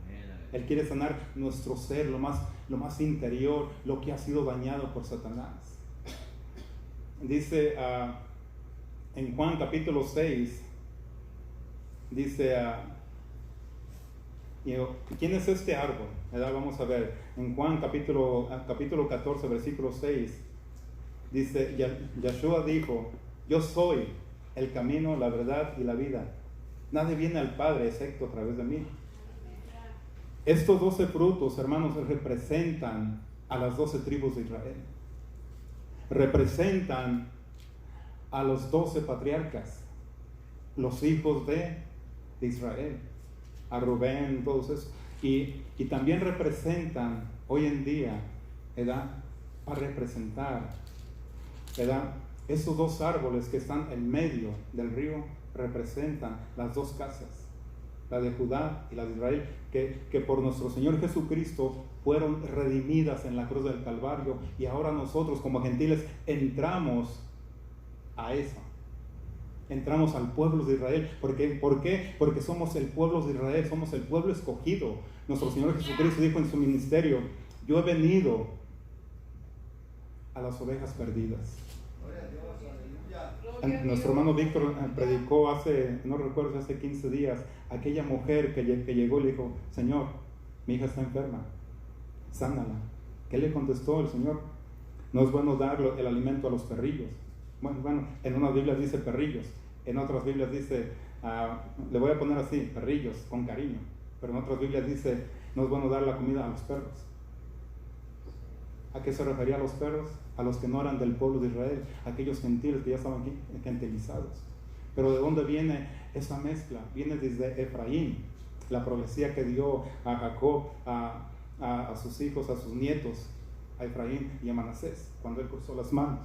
Speaker 2: Él quiere sanar nuestro ser, lo más interior, lo que ha sido dañado por Satanás. Dice en Juan capítulo 6, dice, ¿quién es este árbol? ¿Verdad? Vamos a ver, en Juan capítulo 14, versículo 6, dice, Yeshua dijo, yo soy el camino, la verdad y la vida. Nadie viene al Padre excepto a través de mí. Estos 12 frutos, hermanos, representan a las 12 tribus de Israel. Representan a los 12 patriarcas, los hijos de Israel, a Rubén, todos esos. Y también representan hoy en día, ¿verdad? Para representar, ¿verdad? Esos dos árboles que están en medio del río representan las dos casas, la de Judá y la de Israel, que por nuestro Señor Jesucristo fueron redimidas en la cruz del Calvario, y ahora nosotros como gentiles entramos a eso. Entramos al pueblo de Israel. ¿Por qué? Porque somos el pueblo de Israel, somos el pueblo escogido. Nuestro Señor Jesucristo dijo en su ministerio, yo he venido a las ovejas perdidas. Nuestro hermano Víctor predicó hace 15 días, aquella mujer que llegó y le dijo, Señor, mi hija está enferma, sánala. ¿Qué le contestó el Señor? No es bueno dar el alimento a los perrillos. Bueno, en unas Biblias dice perrillos, en otras Biblias dice, le voy a poner así, perrillos, con cariño, pero en otras Biblias dice, no es bueno dar la comida a los perros. ¿A qué se refería a los perros? A los que no eran del pueblo de Israel, aquellos gentiles que ya estaban aquí, gentilizados. Pero ¿de dónde viene esa mezcla? Viene desde Efraín, la profecía que dio a Jacob, a sus hijos, a sus nietos, a Efraín y a Manasés, cuando él cruzó las manos.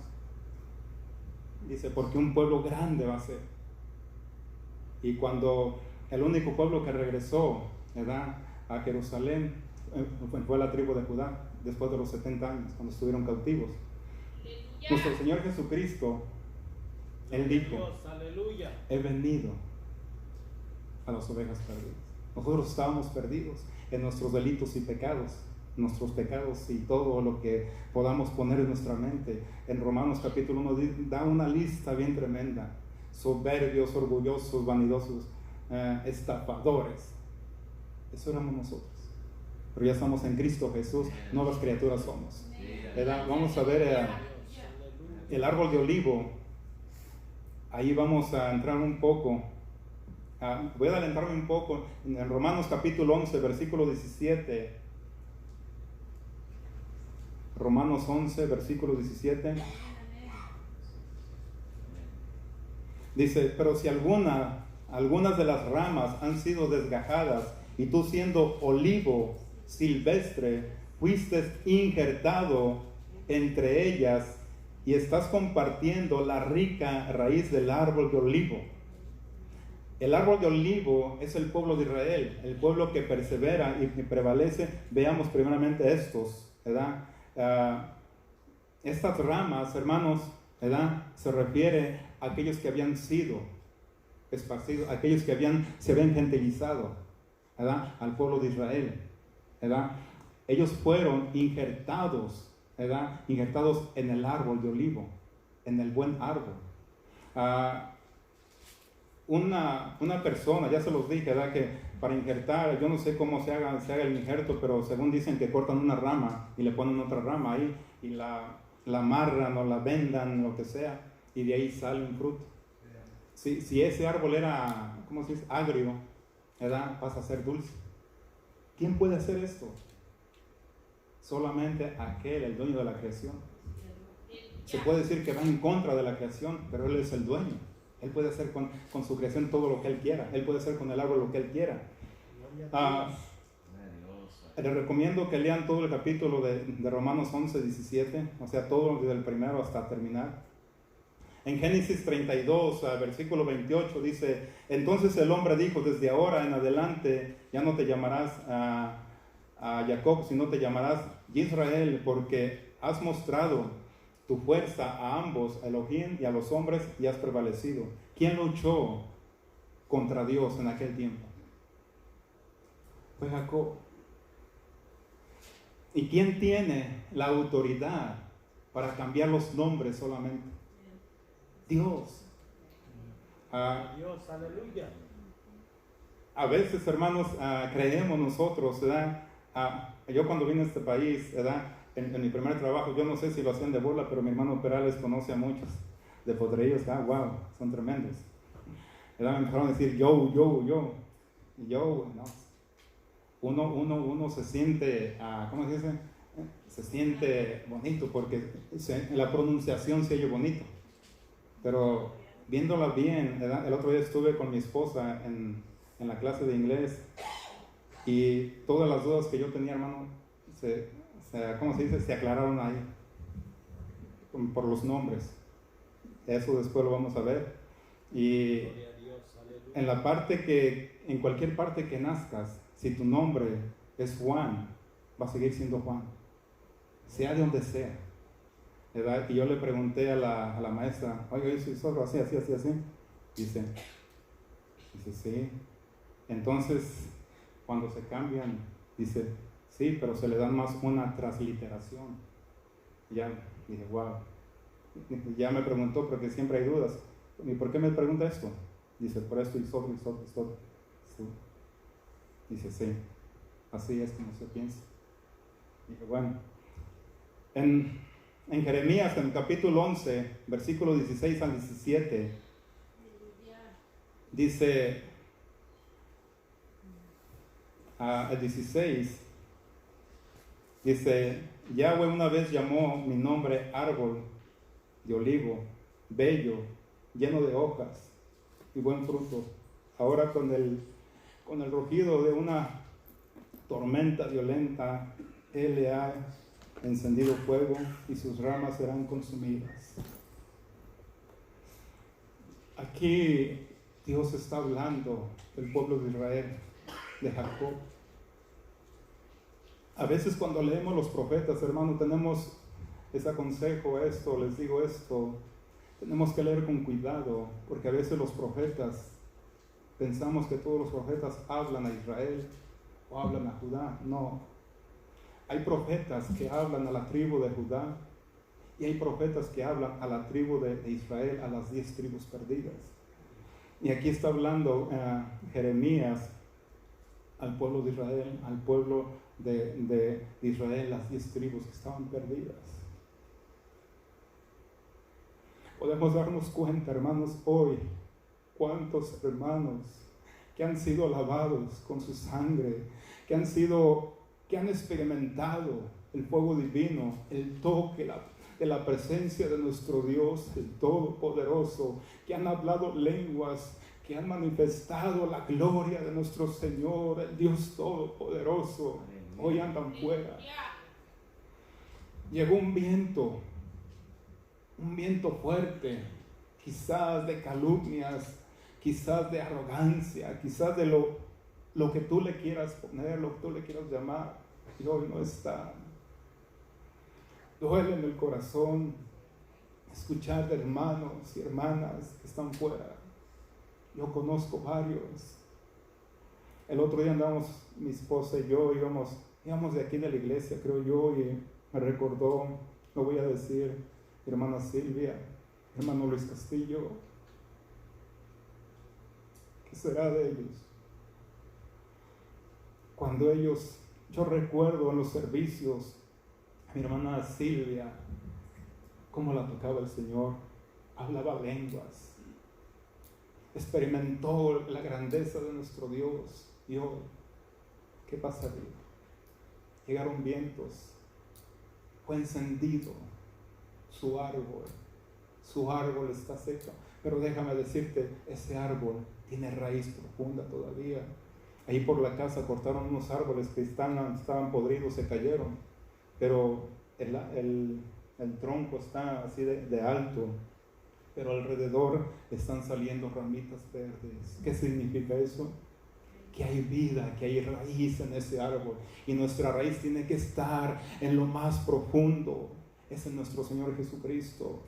Speaker 2: Dice, porque un pueblo grande va a ser. Y cuando el único pueblo que regresó, ¿verdad?, a Jerusalén fue la tribu de Judá, después de los 70 años, cuando estuvieron cautivos. Nuestro Señor Jesucristo, Él dijo,
Speaker 1: aleluya,
Speaker 2: he venido a las ovejas perdidas. Nosotros estábamos perdidos en nuestros delitos y pecados, y todo lo que podamos poner en nuestra mente. En Romanos capítulo 1 da una lista bien tremenda: soberbios, orgullosos, vanidosos, estafadores. Eso éramos nosotros. pero ya estamos en Cristo Jesús, nuevas criaturas somos. ¿Verdad? Vamos a ver el árbol de olivo. Ahí vamos a entrar un poco. Voy a adelantarme un poco en Romanos capítulo 11, versículo 17. Romanos 11, versículo 17. Dice, pero si algunas de las ramas han sido desgajadas, y tú siendo olivo silvestre, fuiste injertado entre ellas, y estás compartiendo la rica raíz del árbol de olivo. El árbol de olivo es el pueblo de Israel, el pueblo que persevera y que prevalece. Veamos primeramente estos, ¿verdad? Estas ramas, hermanos, ¿verdad? Se refiere a aquellos que habían sido esparcidos, aquellos que se habían gentilizado, ¿verdad? Al pueblo de Israel, ¿verdad? Ellos fueron injertados, ¿verdad? Injertados en el árbol de olivo, en el buen árbol. Una persona, ya se los dije, ¿verdad? Que para injertar, yo no sé cómo se haga el injerto, pero según dicen que cortan una rama y le ponen otra rama ahí y la amarran o la vendan, lo que sea, y de ahí sale un fruto. Si ese árbol era, ¿cómo se dice? Agrio, ¿verdad? Pasa a ser dulce. ¿Quién puede hacer esto? Solamente aquel, el dueño de la creación. Se puede decir que va en contra de la creación, pero Él es el dueño. Él puede hacer con su creación todo lo que Él quiera. Él puede hacer con el árbol lo que Él quiera. Les recomiendo que lean todo el capítulo de Romanos 11, 17, o sea, todo desde el primero hasta terminar. En Génesis 32, versículo 28, dice, entonces el hombre dijo, desde ahora en adelante ya no te llamarás a Jacob, sino te llamarás Israel, porque has mostrado tu fuerza a ambos, a Elohim y a los hombres, y has prevalecido. ¿Quién luchó contra Dios en aquel tiempo? Fue Jacob. ¿Y quién tiene la autoridad para cambiar los nombres solamente? Dios.
Speaker 1: Dios, aleluya.
Speaker 2: A veces, hermanos, creemos nosotros, ¿verdad? Yo cuando vine a este país, ¿verdad? En mi primer trabajo, yo no sé si lo hacían de burla, pero mi hermano Perales conoce a muchos de potrerillos, wow, son tremendos. ¿Verdad? Me empezaron a decir yo, no. Uno se siente, ¿cómo se dice? Se siente bonito porque la pronunciación se oye bonito. Pero viéndola bien, ¿verdad? El otro día estuve con mi esposa en la clase de inglés y todas las dudas que yo tenía, hermano, ¿cómo se dice? Se aclararon ahí por los nombres. Eso después lo vamos a ver. Y en la parte en cualquier parte que nazcas, si tu nombre es Juan, va a seguir siendo Juan, sea de donde sea, ¿verdad? Y yo le pregunté a la maestra, oye, yo soy solo así. Dice, sí. Entonces, cuando se cambian, dice, sí, pero se le da más una transliteración. Ya dije, wow. Ya me preguntó, porque siempre hay dudas. ¿Y por qué me pregunta esto? Dice, por esto y sobre. Sí. Dice, sí, así es como se piensa. Dije, bueno. En Jeremías, en el capítulo 11, versículo 16 al 17, dice, el 16, dice, Yahweh una vez llamó mi nombre árbol de olivo, bello, lleno de hojas y buen fruto. Ahora con el rugido de una tormenta violenta, Él le ha encendido fuego y sus ramas serán consumidas. Aquí Dios está hablando del pueblo de Israel, de Jacob. A veces cuando leemos los profetas, hermano, les aconsejo esto, les digo esto, tenemos que leer con cuidado, porque a veces los profetas, pensamos que todos los profetas hablan a Israel o hablan a Judá. No. Hay profetas que hablan a la tribu de Judá y hay profetas que hablan a la tribu de Israel, a las 10 tribus perdidas. Y aquí está hablando Jeremías al pueblo de Israel, al pueblo de Israel, las 10 tribus que estaban perdidas. Podemos darnos cuenta, hermanos, hoy, cuántos hermanos que han sido lavados con su sangre, que han experimentado el fuego divino, el toque de la presencia de nuestro Dios, el Todopoderoso, que han hablado lenguas, que han manifestado la gloria de nuestro Señor, el Dios Todopoderoso. Hoy andan fuera. Llegó un viento fuerte, quizás de calumnias, quizás de arrogancia, quizás de lo que tú le quieras poner, lo que tú le quieras llamar, y hoy no está. Duele en el corazón escuchar de hermanos y hermanas que están fuera. Yo conozco varios. El otro día andamos, mi esposa y yo, íbamos de aquí de la iglesia, creo yo, y me recordó, lo voy a decir, hermana Silvia, hermano Luis Castillo. ¿Qué será de ellos? Cuando yo recuerdo en los servicios, a mi hermana Silvia, cómo la tocaba el Señor, hablaba lenguas, experimentó la grandeza de nuestro Dios. Y hoy, ¿qué pasaría? Llegaron vientos, fue encendido su árbol está seco, pero déjame decirte, ese árbol tiene raíz profunda todavía. Ahí por la casa cortaron unos árboles que estaban podridos, se cayeron, pero el tronco está así de alto, pero alrededor están saliendo ramitas verdes. ¿Qué significa eso? Que hay vida, que hay raíz en ese árbol, y nuestra raíz tiene que estar en lo más profundo. Es en nuestro Señor Jesucristo.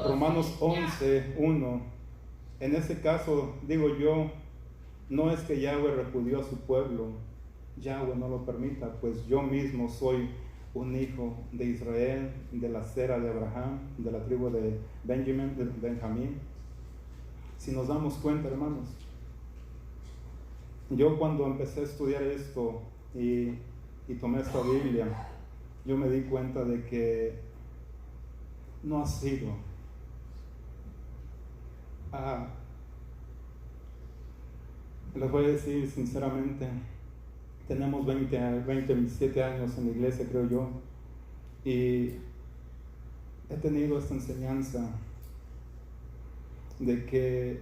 Speaker 2: Romanos 11:1. En ese caso, digo yo, no es que Yahweh repudió a su pueblo, Yahweh no lo permita, pues yo mismo soy un hijo de Israel, de la cera de Abraham, de la tribu de Benjamín. Si nos damos cuenta, hermanos, yo cuando empecé a estudiar esto y tomé esta Biblia, yo me di cuenta de que no ha sido les voy a decir sinceramente, tenemos 27 años en la iglesia, creo yo, y he tenido esta enseñanza de que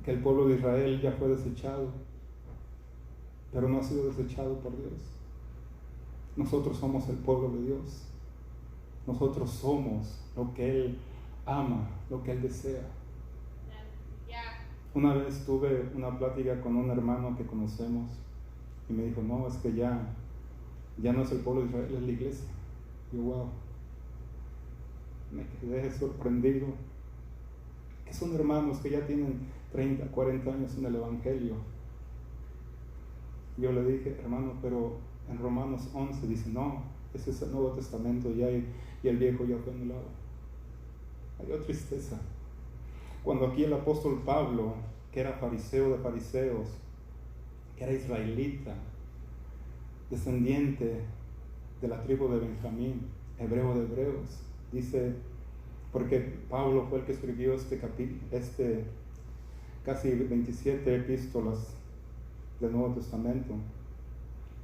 Speaker 2: el pueblo de Israel ya fue desechado, pero no ha sido desechado por Dios. Nosotros somos el pueblo de Dios. Nosotros somos lo que Él ama, lo que Él desea. Una vez tuve una plática con un hermano que conocemos y me dijo, no, es que ya no es el pueblo de Israel, es la iglesia. Y yo, wow, me quedé sorprendido. Que son hermanos que ya tienen 30, 40 años en el Evangelio. Yo le dije, hermano, pero en Romanos 11 dice, no, ese es el Nuevo Testamento y el Viejo ya fue anulado. Hay otra tristeza. Cuando aquí el apóstol Pablo, que era fariseo de fariseos, que era israelita, descendiente de la tribu de Benjamín, hebreo de hebreos, dice, porque Pablo fue el que escribió casi 27 epístolas del Nuevo Testamento.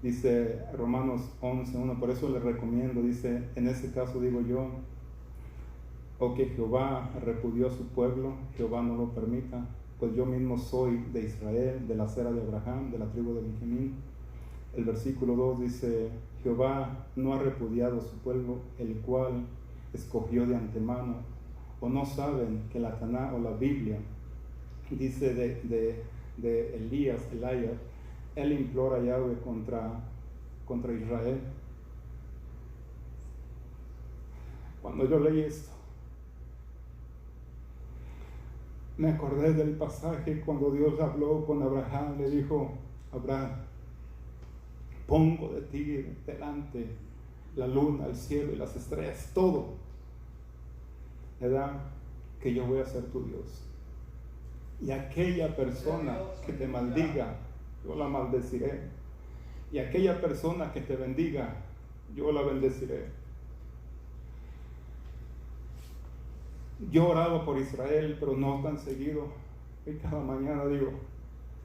Speaker 2: Dice Romanos 11:1, por eso le recomiendo, dice, en ese caso digo yo, o que Jehová repudió a su pueblo, Jehová no lo permita, pues yo mismo soy de Israel, de la cera de Abraham, de la tribu de Benjamín. El versículo 2 dice, Jehová no ha repudiado a su pueblo, el cual escogió de antemano. O no saben que la Taná o la Biblia dice de Elías, él implora a Yahweh contra Israel. Cuando yo leí esto, me acordé del pasaje cuando Dios habló con Abraham, le dijo, Abraham, pongo de ti delante la luna, el cielo y las estrellas, todo, ¿verdad? Que yo voy a ser tu Dios. Y aquella persona que te maldiga, yo la maldeciré. Y aquella persona que te bendiga, yo la bendeciré. Yo oraba por Israel, pero no tan seguido. Y cada mañana digo,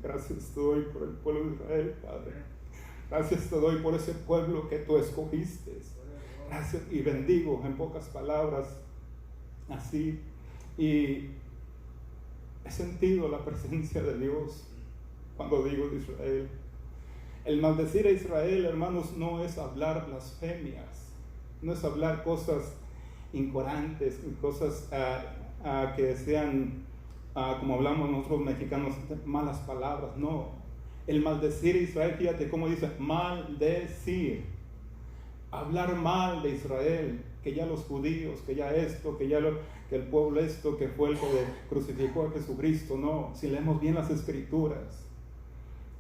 Speaker 2: gracias te doy por el pueblo de Israel, Padre. Gracias te doy por ese pueblo que tú escogiste. Gracias, y bendigo en pocas palabras, así. Y he sentido la presencia de Dios cuando digo de Israel. El maldecir a Israel, hermanos, no es hablar blasfemias, no es hablar cosas incoherentes, cosas que sean, como hablamos nosotros mexicanos, malas palabras. No, el maldecir a Israel, fíjate cómo dice, maldecir, hablar mal de Israel, que ya los judíos, que ya esto, que el pueblo esto, que fue el que crucificó a Jesucristo. No, si leemos bien las escrituras,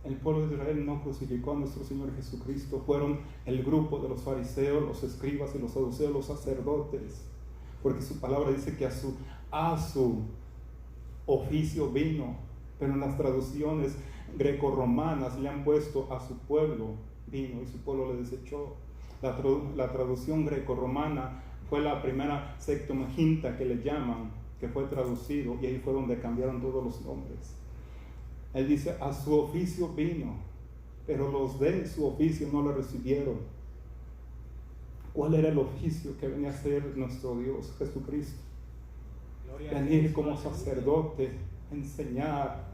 Speaker 2: el pueblo de Israel no crucificó a nuestro Señor Jesucristo. Fueron el grupo de los fariseos, los escribas y los saduceos, los sacerdotes, porque su palabra dice que a su oficio vino, pero en las traducciones grecorromanas le han puesto a su pueblo vino, y su pueblo le desechó. La traducción grecorromana fue la primera Septuaginta que le llaman, que fue traducido, y ahí fue donde cambiaron todos los nombres. Él dice, a su oficio vino, pero los de su oficio no lo recibieron. ¿Cuál era el oficio que venía a hacer nuestro Dios Jesucristo? Venir como sacerdote, enseñar,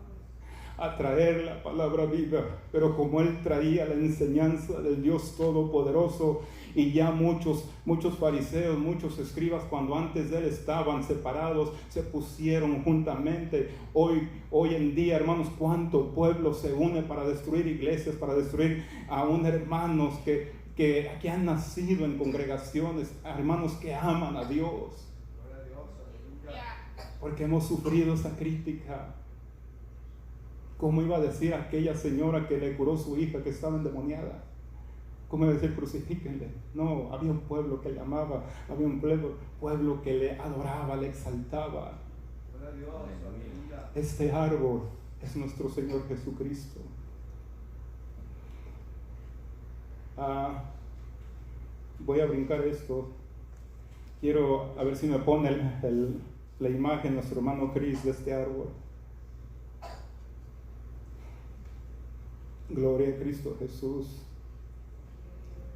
Speaker 2: a traer la palabra viva. Pero como Él traía la enseñanza del Dios Todopoderoso, y ya muchos fariseos, muchos escribas, cuando antes de Él estaban separados, se pusieron juntamente. Hoy en día, hermanos, cuánto pueblo se une para destruir iglesias, para destruir aún hermanos que han nacido en congregaciones, hermanos que aman a Dios. Porque hemos sufrido esa crítica. ¿Cómo iba a decir aquella señora que le curó su hija que estaba endemoniada? ¿Cómo iba a decir crucifíquenle? No, había un pueblo que le amaba, había un pueblo que le adoraba, le exaltaba. Este árbol es nuestro Señor Jesucristo. Voy a brincar esto. Quiero a ver si me pone la imagen de nuestro hermano Chris de este árbol. Gloria a Cristo Jesús.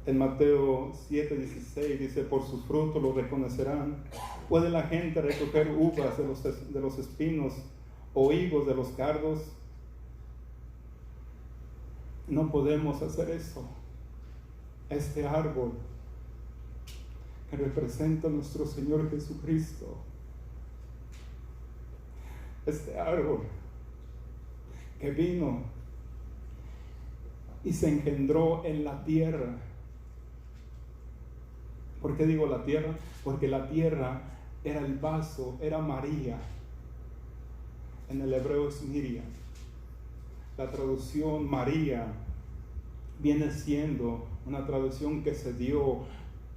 Speaker 2: En Mateo 7:16 dice, por sus frutos los reconocerán. ¿Puede la gente recoger uvas de los espinos o higos de los cardos? No podemos hacer eso. Este árbol que representa a nuestro Señor Jesucristo, este árbol que vino y se engendró en la tierra. ¿Por qué digo la tierra? Porque la tierra era el vaso, era María. En el hebreo es Miriam. La traducción María viene siendo una traducción que se dio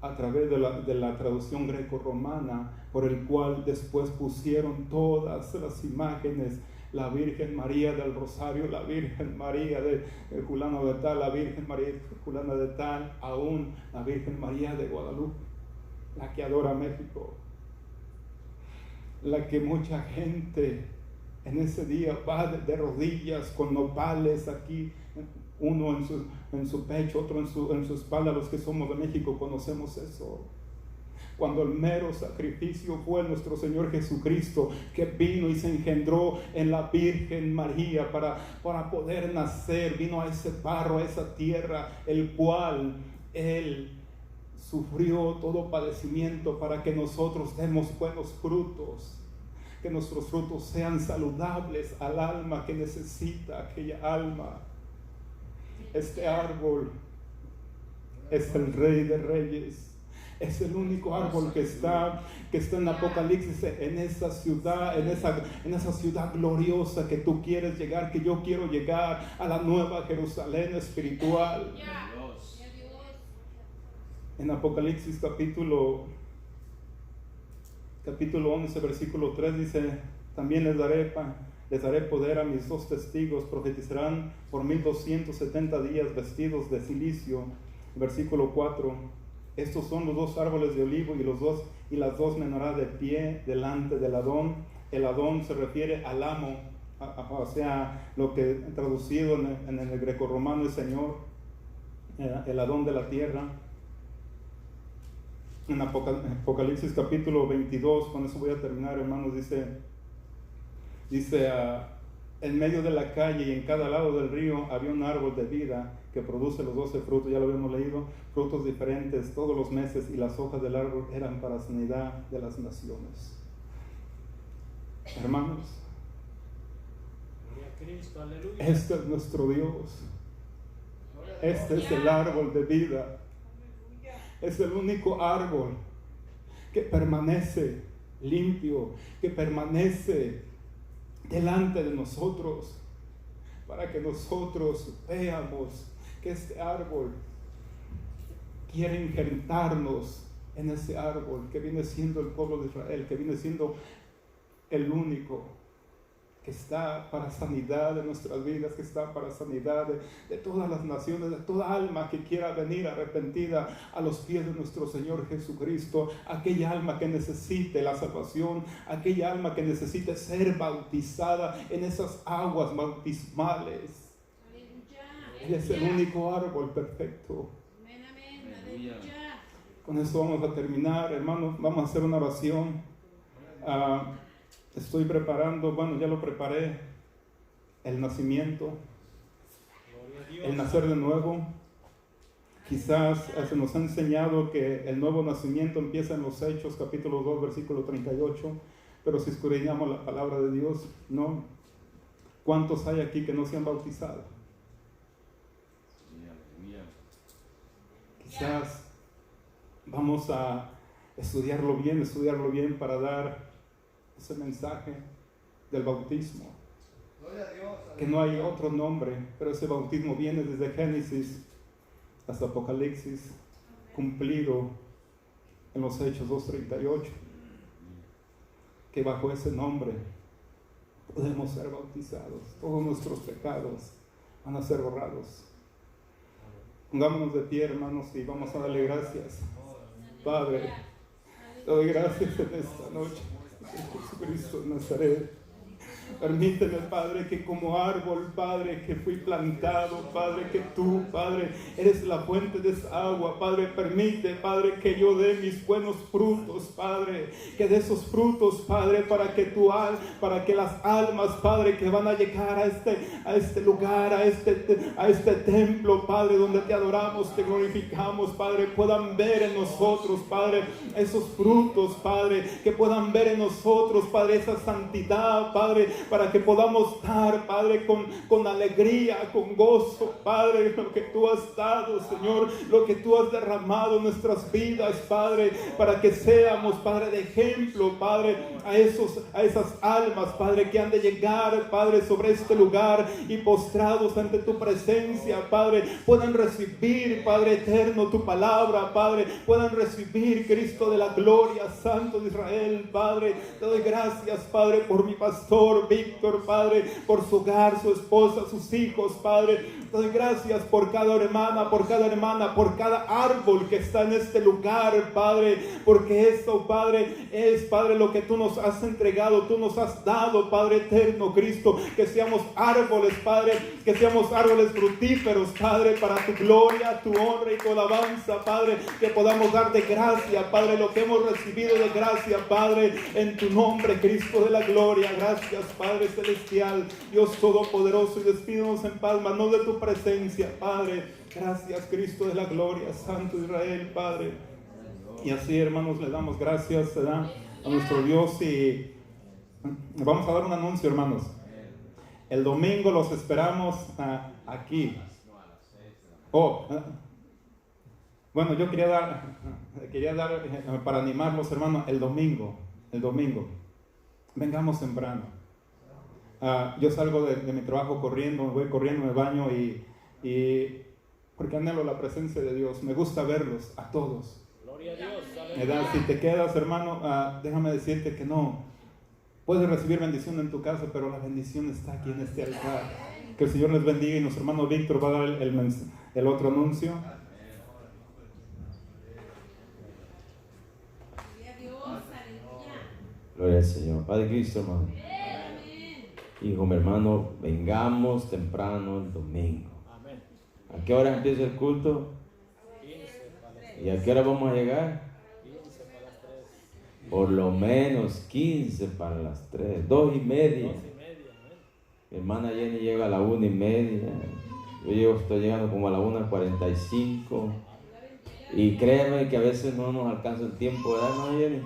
Speaker 2: a través de la traducción greco-romana, por el cual después pusieron todas las imágenes: la Virgen María del Rosario, la Virgen María de Fulano de tal, la Virgen María de Fulano de tal, aún la Virgen María de Guadalupe, la que adora México, la que mucha gente en ese día va de rodillas con nopales aquí, uno en su pecho, otro en su espalda. Los que somos de México conocemos eso. Cuando el mero sacrificio fue nuestro Señor Jesucristo, que vino y se engendró en la Virgen María para poder nacer, vino a ese barro, a esa tierra, el cual Él sufrió todo padecimiento para que nosotros demos buenos frutos, que nuestros frutos sean saludables al alma que necesita aquella alma. Este árbol es el Rey de Reyes. Es el único árbol que está en Apocalipsis, en esa ciudad, en esa ciudad gloriosa que tú quieres llegar, que yo quiero llegar, a la nueva Jerusalén espiritual. En Apocalipsis capítulo 11, versículo 3 dice: también les daré Les daré poder a mis 2 testigos, profetizarán por 1270 días vestidos de cilicio. Versículo 4. Estos son los 2 árboles de olivo y las 2 menorás de pie delante del Adón. El Adón se refiere al amo, o sea, lo que traducido en el grecorromano es Señor, el Adón de la tierra. En Apocalipsis capítulo 22, con eso voy a terminar, hermanos, dice en medio de la calle y en cada lado del río había un árbol de vida que produce los 12 frutos, ya lo habíamos leído, frutos diferentes todos los meses, y las hojas del árbol eran para sanidad de las naciones. Hermanos,
Speaker 1: Gloria a Cristo, aleluya.
Speaker 2: este es nuestro Dios. Este es el árbol de vida. Es el único árbol que permanece limpio, que permanece delante de nosotros, para que nosotros veamos que este árbol quiere injertarnos en ese árbol que viene siendo el pueblo de Israel, que viene siendo el único que está para sanidad de nuestras vidas, que está para sanidad de todas las naciones, de toda alma que quiera venir arrepentida a los pies de nuestro Señor Jesucristo, aquella alma que necesite la salvación, aquella alma que necesite ser bautizada en esas aguas bautismales.
Speaker 3: Aleluya.
Speaker 2: Él es el único árbol perfecto.
Speaker 3: Amén, amén. Aleluya.
Speaker 2: Con eso vamos a terminar, hermanos. Vamos a hacer una oración. Estoy preparando, bueno, ya lo preparé, el nacimiento,
Speaker 1: Gloria a Dios.
Speaker 2: el nacer de nuevo. Quizás se nos ha enseñado que el nuevo nacimiento empieza en los Hechos, capítulo 2, versículo 38, pero si escudriñamos la palabra de Dios, no. ¿Cuántos hay aquí que no se han bautizado? Quizás vamos a estudiarlo bien para dar ese mensaje del bautismo, que no hay otro nombre, pero ese bautismo viene desde Génesis hasta Apocalipsis, cumplido en los Hechos 2:38, que bajo ese nombre podemos ser bautizados, todos nuestros pecados van a ser borrados. Pongámonos de pie, hermanos, y vamos a darle gracias. Padre, te doy gracias en esta noche, Jesucristo de Nazaret. Permíteme, Padre, que como árbol, Padre, que fui plantado, Padre, que tú, Padre, eres la fuente de esa agua, Padre, permite, Padre, que yo dé mis buenos frutos, Padre, que de esos frutos, Padre, para que las almas, Padre, que van a llegar a este lugar, a este templo, Padre, donde te adoramos, te glorificamos, Padre, puedan ver en nosotros, Padre, esos frutos, Padre, que puedan ver en nosotros, Padre, esa santidad, Padre, para que podamos dar, Padre, con alegría, con gozo, Padre, lo que tú has dado, Señor, lo que tú has derramado en nuestras vidas, Padre, para que seamos, Padre, de ejemplo, Padre, a esas almas, Padre, que han de llegar, Padre, sobre este lugar y postrados ante tu presencia, Padre, puedan recibir, Padre eterno, tu palabra, Padre, puedan recibir, Cristo de la gloria, Santo de Israel, Padre. Te doy gracias, Padre, por mi pastor Víctor, Padre, por su hogar, su esposa, sus hijos, Padre. Te doy gracias por cada hermana, por cada árbol que está en este lugar, Padre, porque esto, Padre, es, Padre, lo que tú nos has entregado, tú nos has dado, Padre eterno, Cristo, que seamos árboles, Padre, que seamos árboles fructíferos, Padre, para tu gloria, tu honra y tu alabanza, Padre, que podamos darte gracia, Padre, lo que hemos recibido de gracia, Padre, en tu nombre, Cristo de la gloria. Gracias, Padre celestial, Dios todopoderoso, y despídenos en paz, no de tu presencia, Padre. Gracias, Cristo de la gloria, Santo Israel, Padre. Y así, hermanos, le damos gracias, ¿verdad?, a nuestro Dios. Y vamos a dar un anuncio, hermanos. El domingo los esperamos aquí. Bueno, yo quería dar para animarlos, hermanos, el domingo. Vengamos temprano. Yo salgo de mi trabajo corriendo, me voy corriendo, me baño y porque anhelo la presencia de Dios. Me gusta verlos a todos.
Speaker 1: Gloria a Dios.
Speaker 2: Si te quedas, hermano, déjame decirte que no Puedes recibir bendición en tu casa, pero la bendición está aquí en este altar. Que el Señor les bendiga, y nuestro hermano Víctor va a dar el otro anuncio.
Speaker 3: Gloria a Dios, aleluya.
Speaker 4: Gloria al Señor. Padre Cristo, hermano.
Speaker 3: Amén.
Speaker 4: Hijo, mi hermano, vengamos temprano el domingo.
Speaker 1: Amén.
Speaker 4: ¿A qué hora empieza el culto?
Speaker 1: 15 para las 3.
Speaker 4: ¿Y a qué hora vamos a llegar?
Speaker 1: 15 para las 3.
Speaker 4: Por lo menos 15 para las 3, 2:30.
Speaker 1: 2:30. Amén.
Speaker 4: Mi hermana Jenny llega a la 1:30. Yo estoy llegando como a la 1:45. Y créeme que a veces no nos alcanza el tiempo, ¿verdad, hermana Jenny?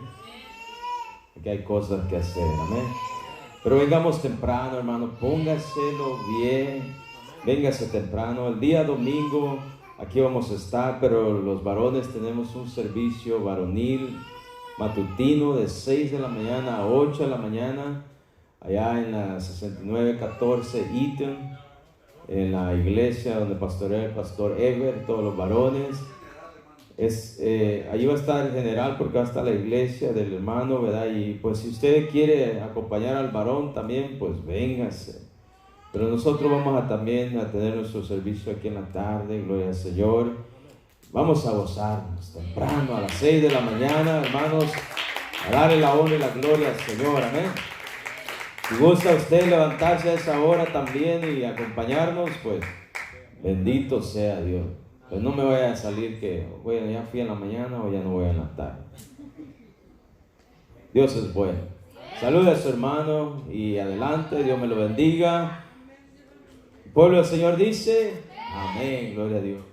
Speaker 4: Que hay cosas que hacer, amén. Pero vengamos temprano, hermano, póngaselo bien. Véngase temprano. El día domingo aquí vamos a estar, pero los varones tenemos un servicio varonil matutino de 6 de la mañana a 8 de la mañana, allá en la 6914 Eaton, en la iglesia donde pastorea el pastor Ever, todos los varones. Allí va a estar el general, porque va a estar la iglesia del hermano, ¿verdad? Y pues si usted quiere acompañar al varón también, pues véngase. Pero nosotros vamos también a tener nuestro servicio aquí en la tarde, gloria al Señor. Vamos a gozarnos temprano a las 6 de la mañana, hermanos, a darle la honra y la gloria al Señor, amén. Si gusta usted levantarse a esa hora también y acompañarnos, pues bendito sea Dios. Pues no me vaya a salir que, bueno, ya fui en la mañana o ya no voy en la tarde. Dios es bueno. Salude a su hermano y adelante, Dios me lo bendiga. El pueblo del Señor dice, amén, gloria a Dios.